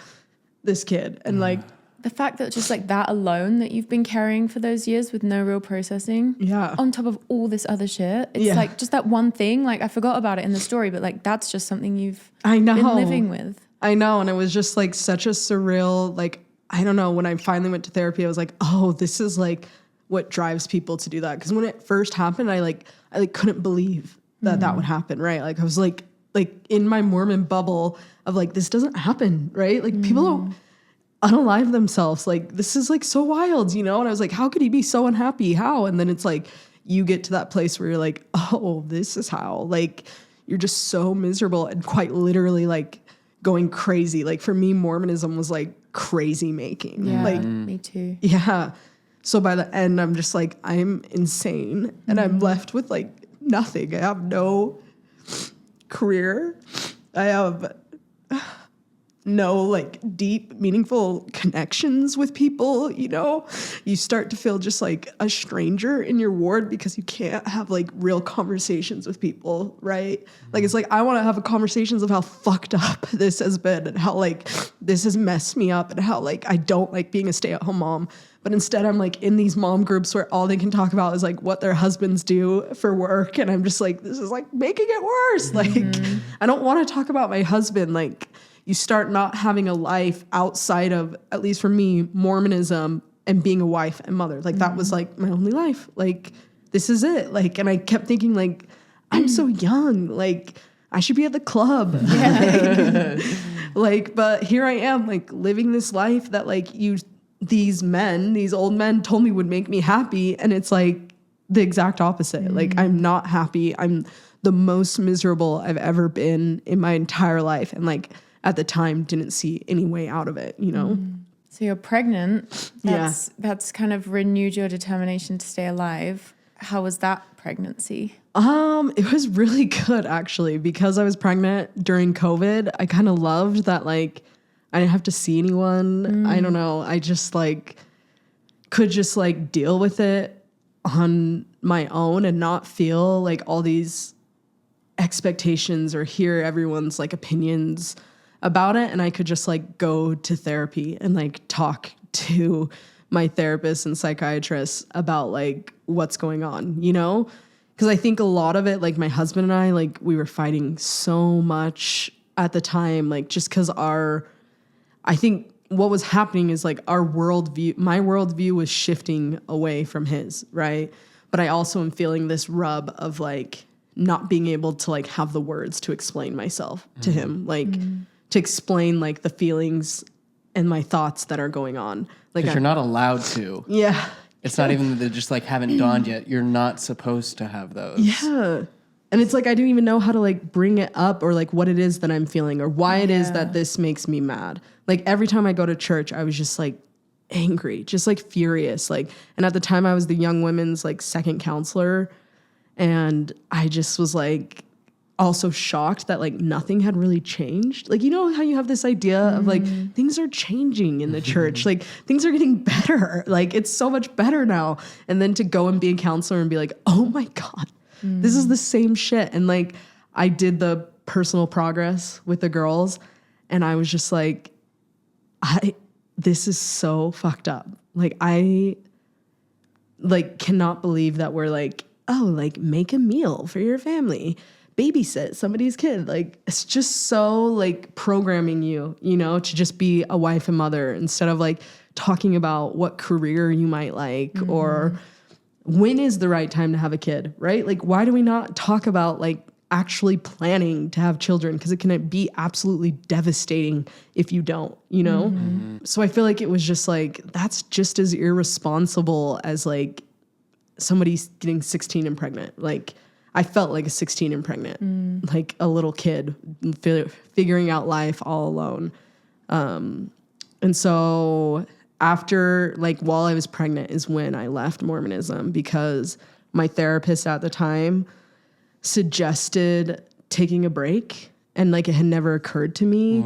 this kid. And like, The fact that just like that alone that you've been carrying for those years with no real processing, yeah, on top of all this other shit, it's like just that one thing. Like I forgot about it in the story, but like that's just something you've been living with. I know, and it was just like such a surreal, like I don't know. When I finally went to therapy, I was like, oh, this is like what drives people to do that. Because when it first happened, I couldn't believe that would happen, right? Like I was like in my Mormon bubble of like, this doesn't happen, right? Like people don't unalive themselves. Like this is like so wild, you know? And I was like, how could he be so unhappy? How? And then it's like, you get to that place where you're like, oh, this is how, like, you're just so miserable and quite literally like going crazy. Like for me, Mormonism was like crazy making. Yeah, like, me too. Yeah. So by the end, I'm just like, I'm insane and I'm left with like nothing. I have no career. I have no like deep, meaningful connections with people, you know? You start to feel just like a stranger in your ward because you can't have like real conversations with people, right? Like, it's like, I want to have conversations of how fucked up this has been and how like this has messed me up and how like I don't like being a stay-at-home mom. But instead I'm like in these mom groups where all they can talk about is like what their husbands do for work. And I'm just like, this is like making it worse. Like, I don't want to talk about my husband. Like, you start not having a life outside of, at least for me, Mormonism and being a wife and mother. Like, that was like my only life. Like, this is it. Like, and I kept thinking like, I'm so young. Like, I should be at the club. Yeah. Like, but here I am, like living this life that like these old men told me would make me happy. And it's like the exact opposite. Like, I'm not happy. I'm the most miserable I've ever been in my entire life. And like, at the time, didn't see any way out of it, you know? So you're pregnant. That's kind of renewed your determination to stay alive. How was that pregnancy? It was really good, actually, because I was pregnant during COVID. I kind of loved that, like, I didn't have to see anyone. I don't know. I just like could just like deal with it on my own and not feel like all these expectations or hear everyone's like opinions about it. And I could just like go to therapy and like talk to my therapist and psychiatrist about like what's going on, you know? Because I think a lot of it, like my husband and I, like we were fighting so much at the time, like just because I think what was happening is like my worldview was shifting away from his, right? But I also am feeling this rub of like not being able to like have the words to explain myself to him, like to explain like the feelings and my thoughts that are going on. Like, you're not allowed to. Yeah. It's not even that they just like haven't dawned yet. You're not supposed to have those. Yeah. And it's like I didn't even know how to like bring it up or like what it is that I'm feeling or why it is that this makes me mad. Like every time I go to church, I was just like angry, just like furious. Like, and at the time I was the young women's like second counselor. And I just was like also shocked that like nothing had really changed. Like, you know how you have this idea of like things are changing in the church, like things are getting better. Like it's so much better now. And then to go and be a counselor and be like, oh my God, this is the same shit. And like I did the personal progress with the girls and I was just like, this is so fucked up. Like I like cannot believe that we're like, oh, like make a meal for your family, babysit somebody's kid. Like it's just so like programming you, you know, to just be a wife and mother instead of like talking about what career you might like or when is the right time to have a kid, right? Like why do we not talk about like actually planning to have children? Because it can be absolutely devastating if you don't, you know? So I feel like it was just like, that's just as irresponsible as like somebody's getting 16 and pregnant. Like I felt like a 16 and pregnant, like a little kid figuring out life all alone. And so after, like, while I was pregnant is when I left Mormonism because my therapist at the time suggested taking a break. And like, it had never occurred to me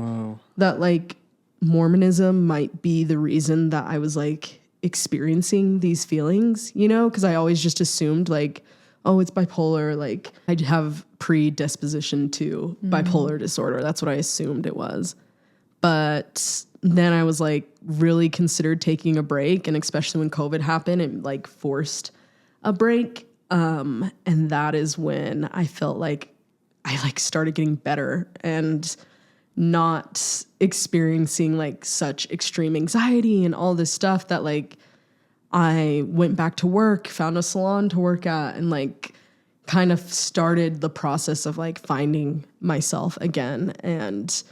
that like Mormonism might be the reason that I was like experiencing these feelings, you know? Cause I always just assumed like, oh, it's bipolar. Like I have predisposition to bipolar disorder. That's what I assumed it was. But then I was like really considered taking a break. And especially when COVID happened, it like forced a break. And that is when I felt like I like started getting better and not experiencing like such extreme anxiety and all this stuff that like I went back to work, found a salon to work at, and like kind of started the process of like finding myself again. And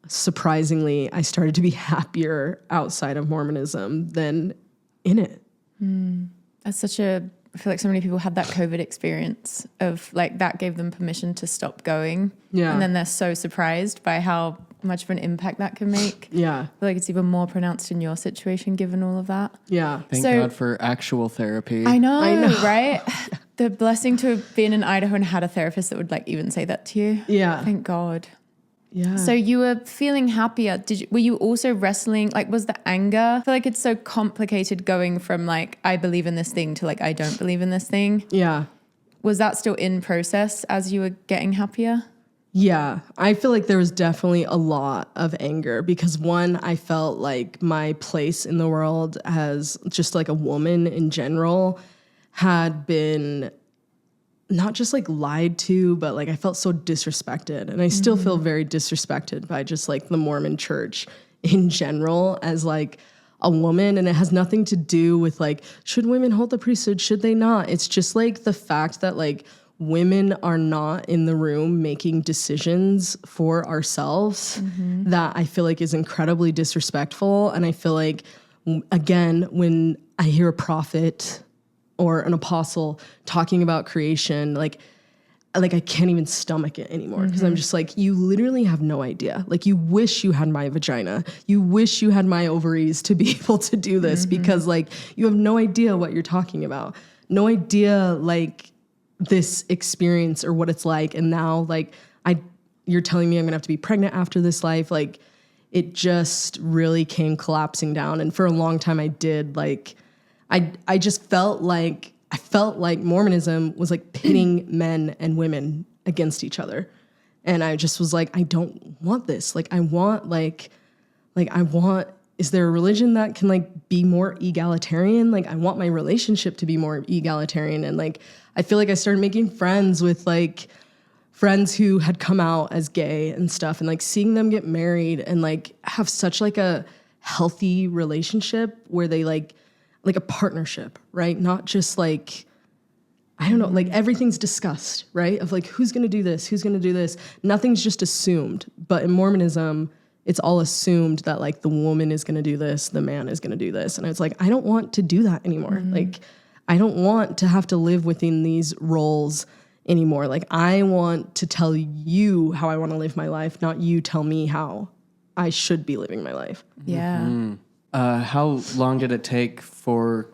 surprisingly, I started to be happier outside of Mormonism than in it. That's I feel like so many people had that COVID experience of like that gave them permission to stop going. Yeah. And then they're so surprised by how much of an impact that can make. Yeah. I feel like it's even more pronounced in your situation given all of that. Yeah. Thank God for actual therapy. I know. Right? The blessing to have been in Idaho and had a therapist that would like even say that to you. Yeah. Thank God. Yeah. So you were feeling happier. Were you also wrestling? Like, was the anger? I feel like it's so complicated going from like, I believe in this thing to like, I don't believe in this thing. Yeah. Was that still in process as you were getting happier? Yeah, I feel like there was definitely a lot of anger because one, I felt like my place in the world as just like a woman in general had been not just like lied to, but like I felt so disrespected. And I still feel very disrespected by just like the Mormon church in general as like a woman. And it has nothing to do with like, should women hold the priesthood? Should they not? It's just like the fact that like women are not in the room making decisions for ourselves that I feel like is incredibly disrespectful. And I feel like, again, when I hear a prophet or an apostle talking about creation, like I can't even stomach it anymore because I'm just like, you literally have no idea. Like you wish you had my vagina. You wish you had my ovaries to be able to do this because like you have no idea what you're talking about. No idea like this experience or what it's like. And now like you're telling me I'm gonna have to be pregnant after this life. Like it just really came collapsing down. And for a long time I did like, I just felt like Mormonism was like pitting men and women against each other. And I just was like, I don't want this. Like, is there a religion that can like be more egalitarian? Like, I want my relationship to be more egalitarian. And like, I feel like I started making friends with like friends who had come out as gay and stuff and like seeing them get married and like have such like a healthy relationship where they like a partnership, right? Not just like, I don't know, like everything's discussed, right? Of like, who's going to do this? Who's going to do this? Nothing's just assumed. But in Mormonism, it's all assumed that like the woman is going to do this, the man is going to do this. And it's like, I don't want to do that anymore. Like, I don't want to have to live within these roles anymore. Like, I want to tell you how I want to live my life, not you tell me how I should be living my life. Yeah. How long did it take for,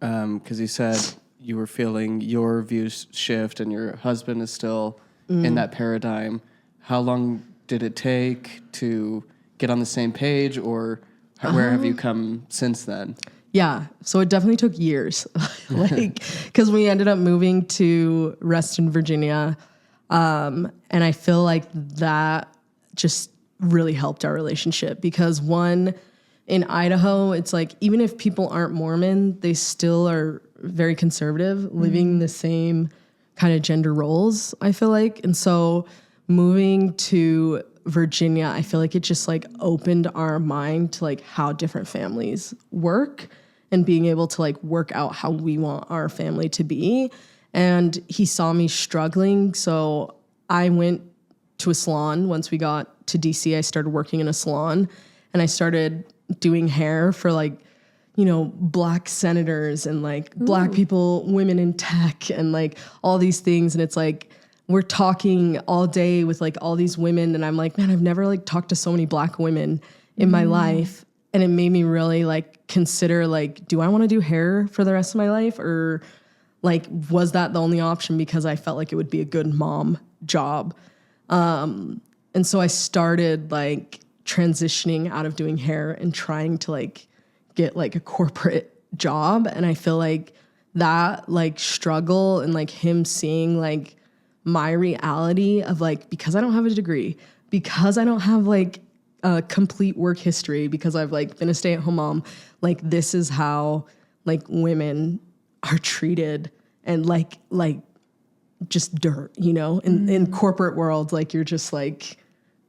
because you said you were feeling your views shift and your husband is still in that paradigm. How long did it take to get on the same page or where have you come since then? Yeah, so it definitely took years, like, because we ended up moving to Reston, Virginia, and I feel like that just really helped our relationship because one, in Idaho, it's like, even if people aren't Mormon, they still are very conservative, living the same kind of gender roles, I feel like. And so moving to Virginia, I feel like it just like opened our mind to like how different families work and being able to like work out how we want our family to be. And he saw me struggling. So I went to a salon. Once we got to DC, I started working in a salon and I started doing hair for like, you know, Black senators and like Black people, women in tech and like all these things. And it's like, we're talking all day with like all these women. And I'm like, man, I've never like talked to so many Black women in my life. And it made me really like consider like, do I want to do hair for the rest of my life? Or like, was that the only option because I felt like it would be a good mom job? And so I started like transitioning out of doing hair and trying to like get like a corporate job. And I feel like that like struggle and like him seeing like my reality of like, because I don't have a degree, because I don't have like a complete work history, because I've like been a stay-at-home mom, like this is how like women are treated and like just dirt, you know, in corporate world, like you're just like,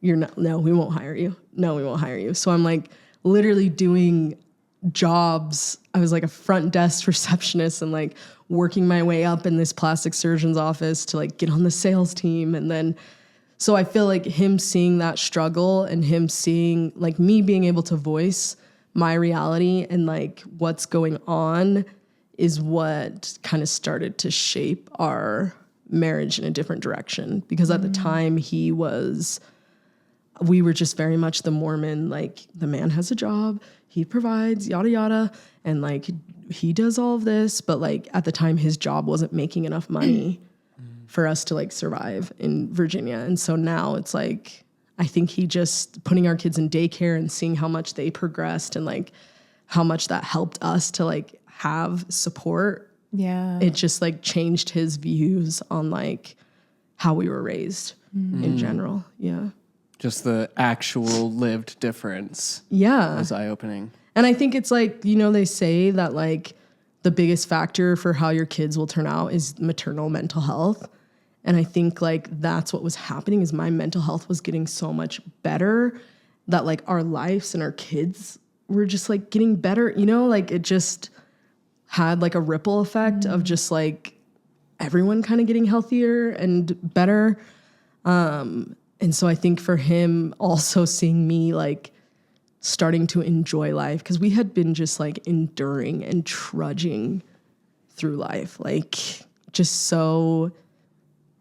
you're not, no, we won't hire you. No, we won't hire you. So I'm like literally doing jobs. I was like a front desk receptionist and like working my way up in this plastic surgeon's office to like get on the sales team. And then, so I feel like him seeing that struggle and him seeing like me being able to voice my reality and like what's going on is what kind of started to shape our marriage in a different direction. Because at the time we were just very much the Mormon, like the man has a job, he provides, yada, yada. And like, he does all of this, but like at the time his job wasn't making enough money for us to like survive in Virginia. And so now it's like, I think he just putting our kids in daycare and seeing how much they progressed and like how much that helped us to like have support. Yeah. It just like changed his views on like how we were raised in general. Yeah. Just the actual lived difference. Yeah. Was eye-opening. And I think it's like, you know, they say that like the biggest factor for how your kids will turn out is maternal mental health. And I think like that's what was happening is my mental health was getting so much better that like our lives and our kids were just like getting better, you know, like it just had like a ripple effect of just like everyone kind of getting healthier and better. And so I think for him also seeing me like starting to enjoy life, because we had been just like enduring and trudging through life, like just so,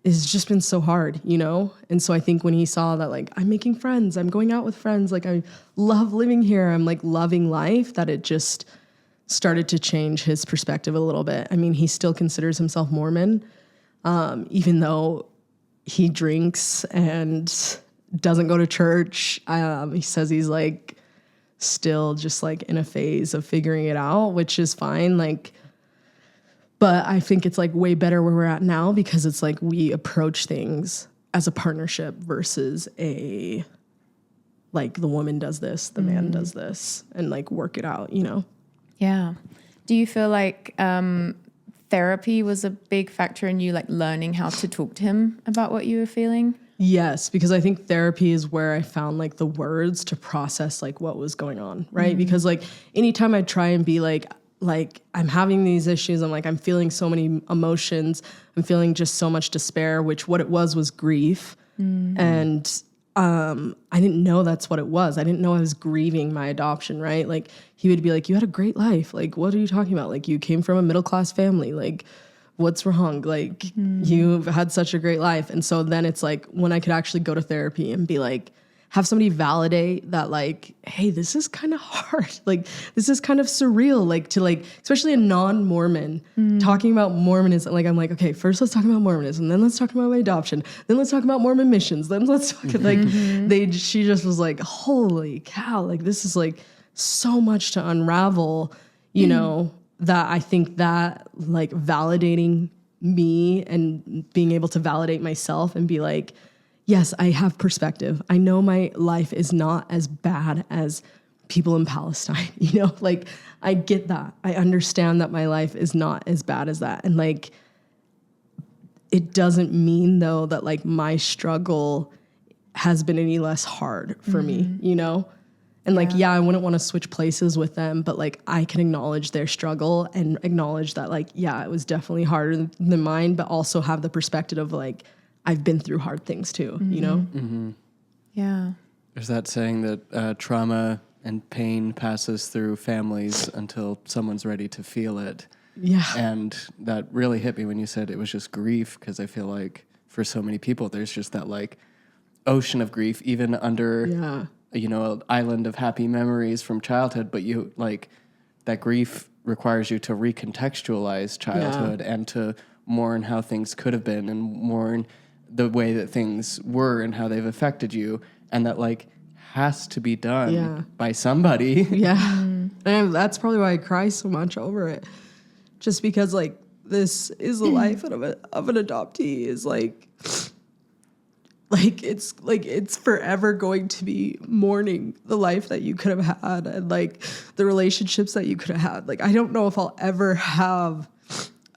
it's just been so hard, you know? And so I think when he saw that like I'm making friends, I'm going out with friends, like I love living here, I'm like loving life, that it just started to change his perspective a little bit. I mean, he still considers himself Mormon, even though he drinks and doesn't go to church. He says he's like still just like in a phase of figuring it out, which is fine. Like, but I think it's like way better where we're at now because it's like we approach things as a partnership versus a, like the woman does this, the man does this, and like work it out, you know? Yeah. Do you feel like therapy was a big factor in you like learning how to talk to him about what you were feeling? Yes, because I think therapy is where I found like the words to process like what was going on, right? Because like anytime I try and be like I'm having these issues, I'm feeling so many emotions, I'm feeling just so much despair, which what it was grief. And I didn't know that's what it was. I didn't know I was grieving my adoption, right? Like he would be like, you had a great life. Like, what are you talking about? Like you came from a middle-class family. Like, what's wrong? Like you've had such a great life. And so then it's like when I could actually go to therapy and be like, have somebody validate that like, hey, this is kind of hard. Like, this is kind of surreal. Like to like, especially a non-Mormon talking about Mormonism. Like, I'm like, okay, first let's talk about Mormonism. Then let's talk about my adoption. Then let's talk about Mormon missions. Then let's talk like she just was like, holy cow. Like, this is like so much to unravel, you know, that I think that like validating me and being able to validate myself and be like, yes, I have perspective. I know my life is not as bad as people in Palestine, you know, like I get that. I understand that my life is not as bad as that. And like, it doesn't mean though that like my struggle has been any less hard for me, you know? And like, yeah, I wouldn't want to switch places with them, but like I can acknowledge their struggle and acknowledge that like, yeah, it was definitely harder than mine, but also have the perspective of like, I've been through hard things too, you know? Yeah. There's that saying that trauma and pain passes through families until someone's ready to feel it. Yeah. And that really hit me when you said it was just grief, because I feel like for so many people, there's just that like ocean of grief, even under, you know, an island of happy memories from childhood. But you like that grief requires you to recontextualize childhood and to mourn how things could have been and mourn the way that things were and how they've affected you. And that like has to be done by somebody. Yeah. And that's probably why I cry so much over it. Just because like this is the life of an adoptee is like it's forever going to be mourning the life that you could have had and like the relationships that you could have had. Like, I don't know if I'll ever have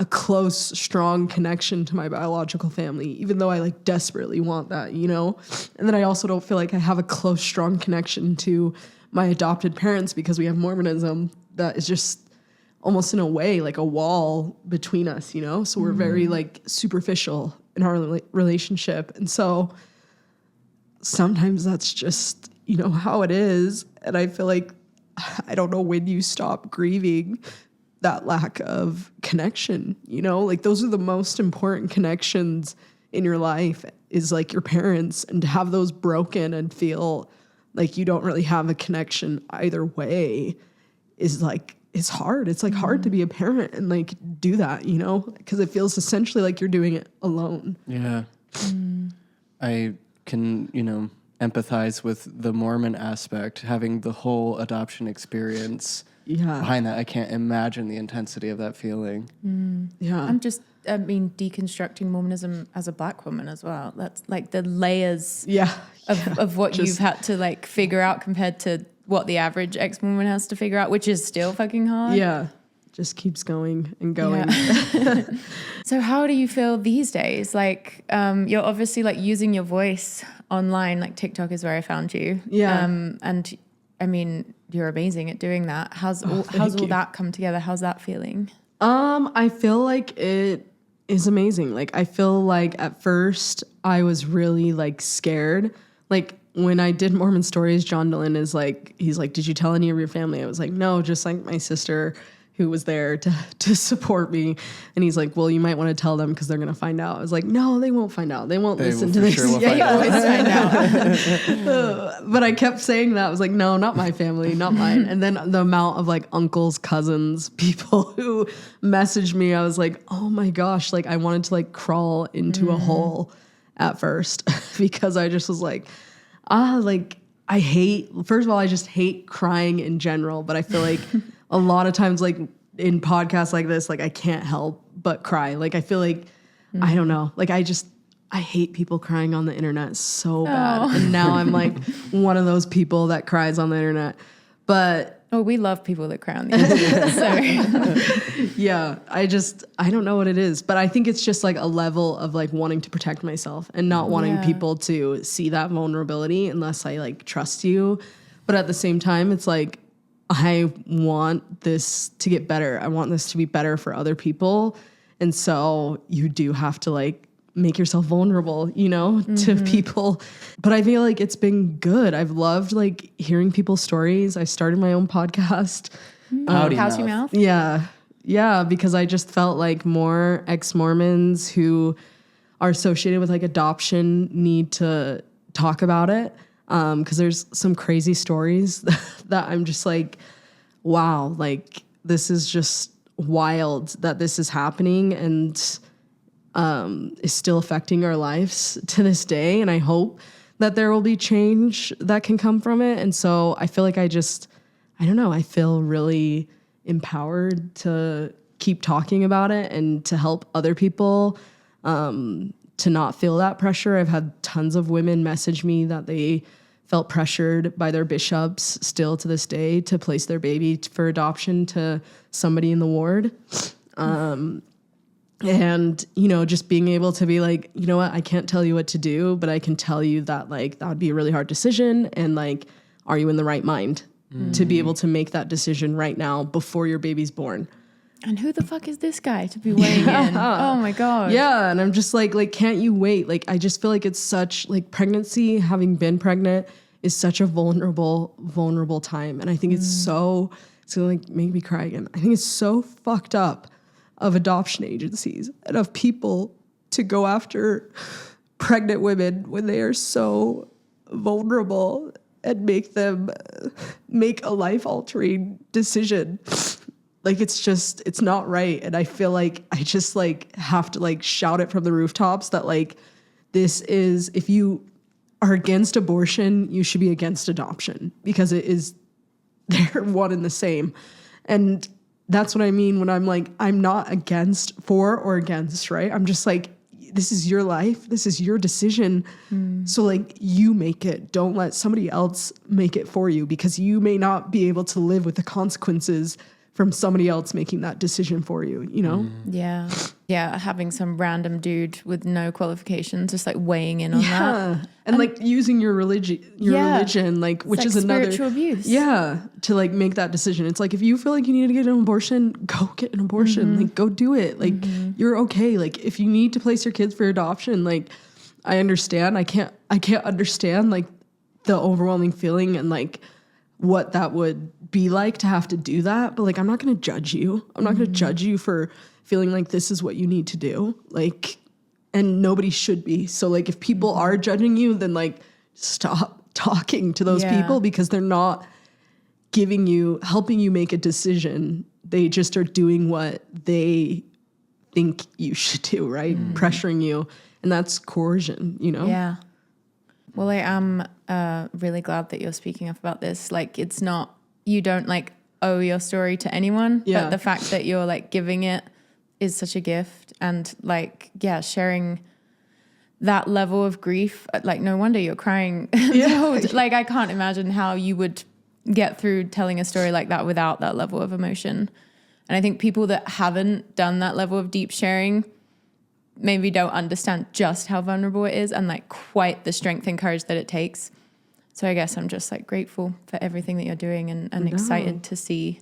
a close, strong connection to my biological family, even though I like desperately want that, you know? And then I also don't feel like I have a close, strong connection to my adopted parents because we have Mormonism that is just almost in a way like a wall between us, you know? So we're very like superficial in our relationship. And so sometimes that's just, you know, how it is. And I feel like I don't know when you stop grieving that lack of connection, you know, like those are the most important connections in your life is like your parents, and to have those broken and feel like you don't really have a connection either way is like, it's hard. It's like hard to be a parent and like do that, you know, because it feels essentially like you're doing it alone. Yeah. I can, you know, empathize with the Mormon aspect, having the whole adoption experience behind that. I can't imagine the intensity of that feeling. I'm just, deconstructing Mormonism as a Black woman as well. That's like the layers of what you've had to like figure out compared to what the average ex-Mormon has to figure out, which is still fucking hard. Yeah. Just keeps going and going. Yeah. So how do you feel these days? Like, you're obviously like using your voice online, like TikTok is where I found you. Yeah. And I mean, you're amazing at doing that. How's all that come together? How's that feeling? I feel like it is amazing. Like, I feel like at first I was really like scared. Like when I did Mormon Stories, John Dylan is like, he's like, did you tell any of your family? I was like, no, just like my sister who was there to support me. And he's like, well, you might want to tell them because they're going to find out. I was like, no, they won't find out. They won't listen to this. Sure will find out. But I kept saying that. I was like, no, not my family, not mine. And then the amount of like uncles, cousins, people who messaged me, I was like, oh my gosh, like I wanted to like crawl into a hole at first because I just was like, I hate, first of all, I just hate crying in general, but I feel like a lot of times, like in podcasts like this, like I can't help but cry. Like I feel like, I don't know, like I hate people crying on the internet so bad. And now I'm like one of those people that cries on the internet. But we love people that cry on the internet. So. Yeah, I don't know what it is, but I think it's just like a level of like wanting to protect myself and not wanting people to see that vulnerability unless I like trust you. But at the same time, it's like, I want this to get better. I want this to be better for other people. And so you do have to like make yourself vulnerable, you know, to people. But I feel like it's been good. I've loved like hearing people's stories. I started my own podcast. Pouty Mouth? Yeah. Yeah, because I just felt like more ex-Mormons who are associated with like adoption need to talk about it. Because there's some crazy stories that I'm just like, wow, like this is just wild that this is happening and is still affecting our lives to this day. And I hope that there will be change that can come from it. And so I feel like I don't know, I feel really empowered to keep talking about it and to help other people to not feel that pressure. I've had tons of women message me that they felt pressured by their bishops still to this day to place their baby for adoption to somebody in the ward. And, you know, just being able to be like, you know what, I can't tell you what to do, but I can tell you that like, that would be a really hard decision. And like, are you in the right mind to be able to make that decision right now before your baby's born? And who the fuck is this guy to be weighing in? Oh my God. Yeah. And I'm just like, can't you wait? Like, I just feel like it's such like pregnancy, having been pregnant is such a vulnerable time. And I think it's gonna like make me cry again. I think it's so fucked up of adoption agencies and of people to go after pregnant women when they are so vulnerable and make them make a life-altering decision. Like, it's not right. And I feel like I just like have to like shout it from the rooftops that like, this is, if you are against abortion, you should be against adoption because they're one and the same. And that's what I mean when I'm like, I'm not for or against, right? I'm just like, this is your life. This is your decision. So like, you make it. Don't let somebody else make it for you because you may not be able to live with the consequences from somebody else making that decision for you, you know? Yeah. Yeah. Having some random dude with no qualifications just like weighing in on that. And like using your religion, like, which is another spiritual abuse. Yeah. To like make that decision. It's like, if you feel like you need to get an abortion, go get an abortion. Like, go do it. Like, you're okay. Like, if you need to place your kids for adoption, like, I understand. I can't understand like the overwhelming feeling and like what that would be like to have to do that. But like, I'm not going to judge you. I'm not going to judge you for feeling like this is what you need to do. Like, and nobody should be. So like, if people are judging you, then like stop talking to those people because they're not helping you make a decision. They just are doing what they think you should do, right? Pressuring you. And that's coercion, you know? Yeah. Well, I am really glad that you're speaking up about this. Like, it's not, you don't like owe your story to anyone, Yeah. but the fact that you're like giving it is such a gift. And like, yeah, sharing that level of grief, like no wonder you're crying. Like, I can't imagine how you would get through telling a story like that without that level of emotion. And I think people that haven't done that level of deep sharing maybe don't understand just how vulnerable it is and like quite the strength and courage that it takes. So I guess I'm just like grateful for everything that you're doing and excited to see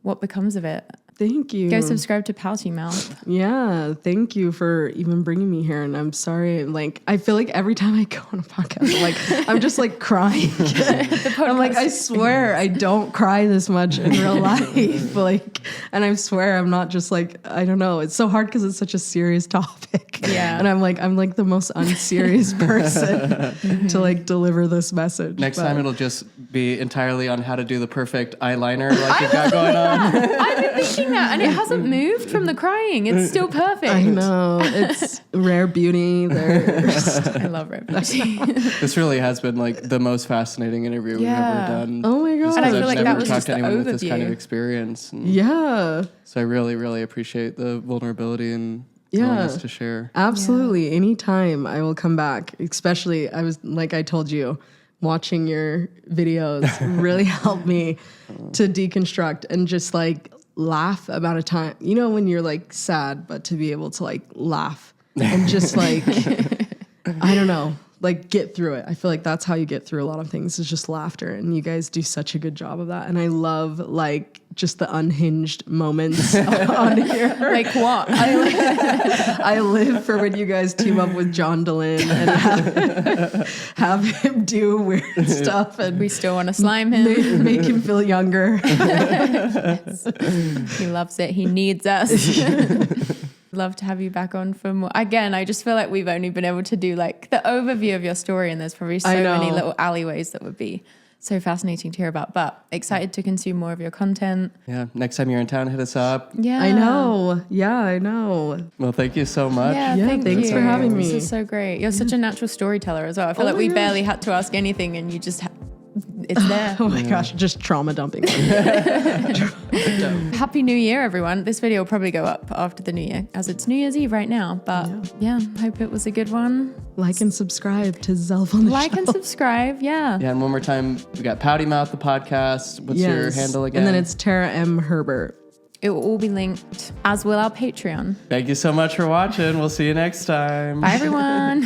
what becomes of it. Thank you. Go subscribe to Pouty Mouth. Yeah, thank you for even bringing me here. And I'm sorry, like, I feel like every time I go on a podcast, I'm just like crying. I'm like, I swear I don't cry this much in real life. Like, and I swear I'm not just like, I don't know. It's so hard because it's such a serious topic. Yeah. And I'm like the most unserious person to like deliver this message. Next time it'll just be entirely on how to do the perfect eyeliner like you've got going on. I've been thinking that, and it hasn't moved from the crying. It's still perfect. I know. It's rare beauty. I love rare beauty. This really has been like the most fascinating interview we've ever done. Oh my God. Just And I 'cause feel I've like never that was talked just to the anyone with this kind of overview. experience. And Yeah. so I really, really appreciate the vulnerability and Yeah. willingness to share. Absolutely. Anytime I will come back. Especially, I was, like I told you, watching your videos really helped me to deconstruct and just like laugh about a time. You know, when you're like sad, but to be able to like laugh and just like, I don't know, like get through it. I feel like that's how you get through a lot of things is just laughter. And you guys do such a good job of that. And I love like just the unhinged moments on here. Like what? I live for when you guys team up with John Dehlin and have him do weird stuff and We still want to slime him. make him feel younger. He loves it. He needs us. Love to have you back on for more. Again, I just feel like we've only been able to do like the overview of your story, and there's probably so I know. many little alleyways that would be so fascinating to hear about. But excited to consume more of your content. Yeah. Next time you're in town, hit us up. Yeah, I know. Yeah, I know. Well, thank you so much. Yeah, Yeah, you. thanks for having me. This is so great. You're such a natural storyteller as well. I feel like my we gosh. barely had to ask anything, and you just it's there. Oh my gosh, just trauma dumping. Happy New Year, everyone. This video will probably go up after the New Year, as it's New Year's Eve right now. But yeah, hope it was a good one. Like and subscribe to Zelf on the Like Show. and subscribe. Yeah. Yeah, and one more time, we got Pouty Mouth, the podcast. What's your Yes. handle again? And then it's Tara M. Herbert. It will all be linked, as will our Patreon. Thank you so much for watching. We'll see you next time. Bye, everyone.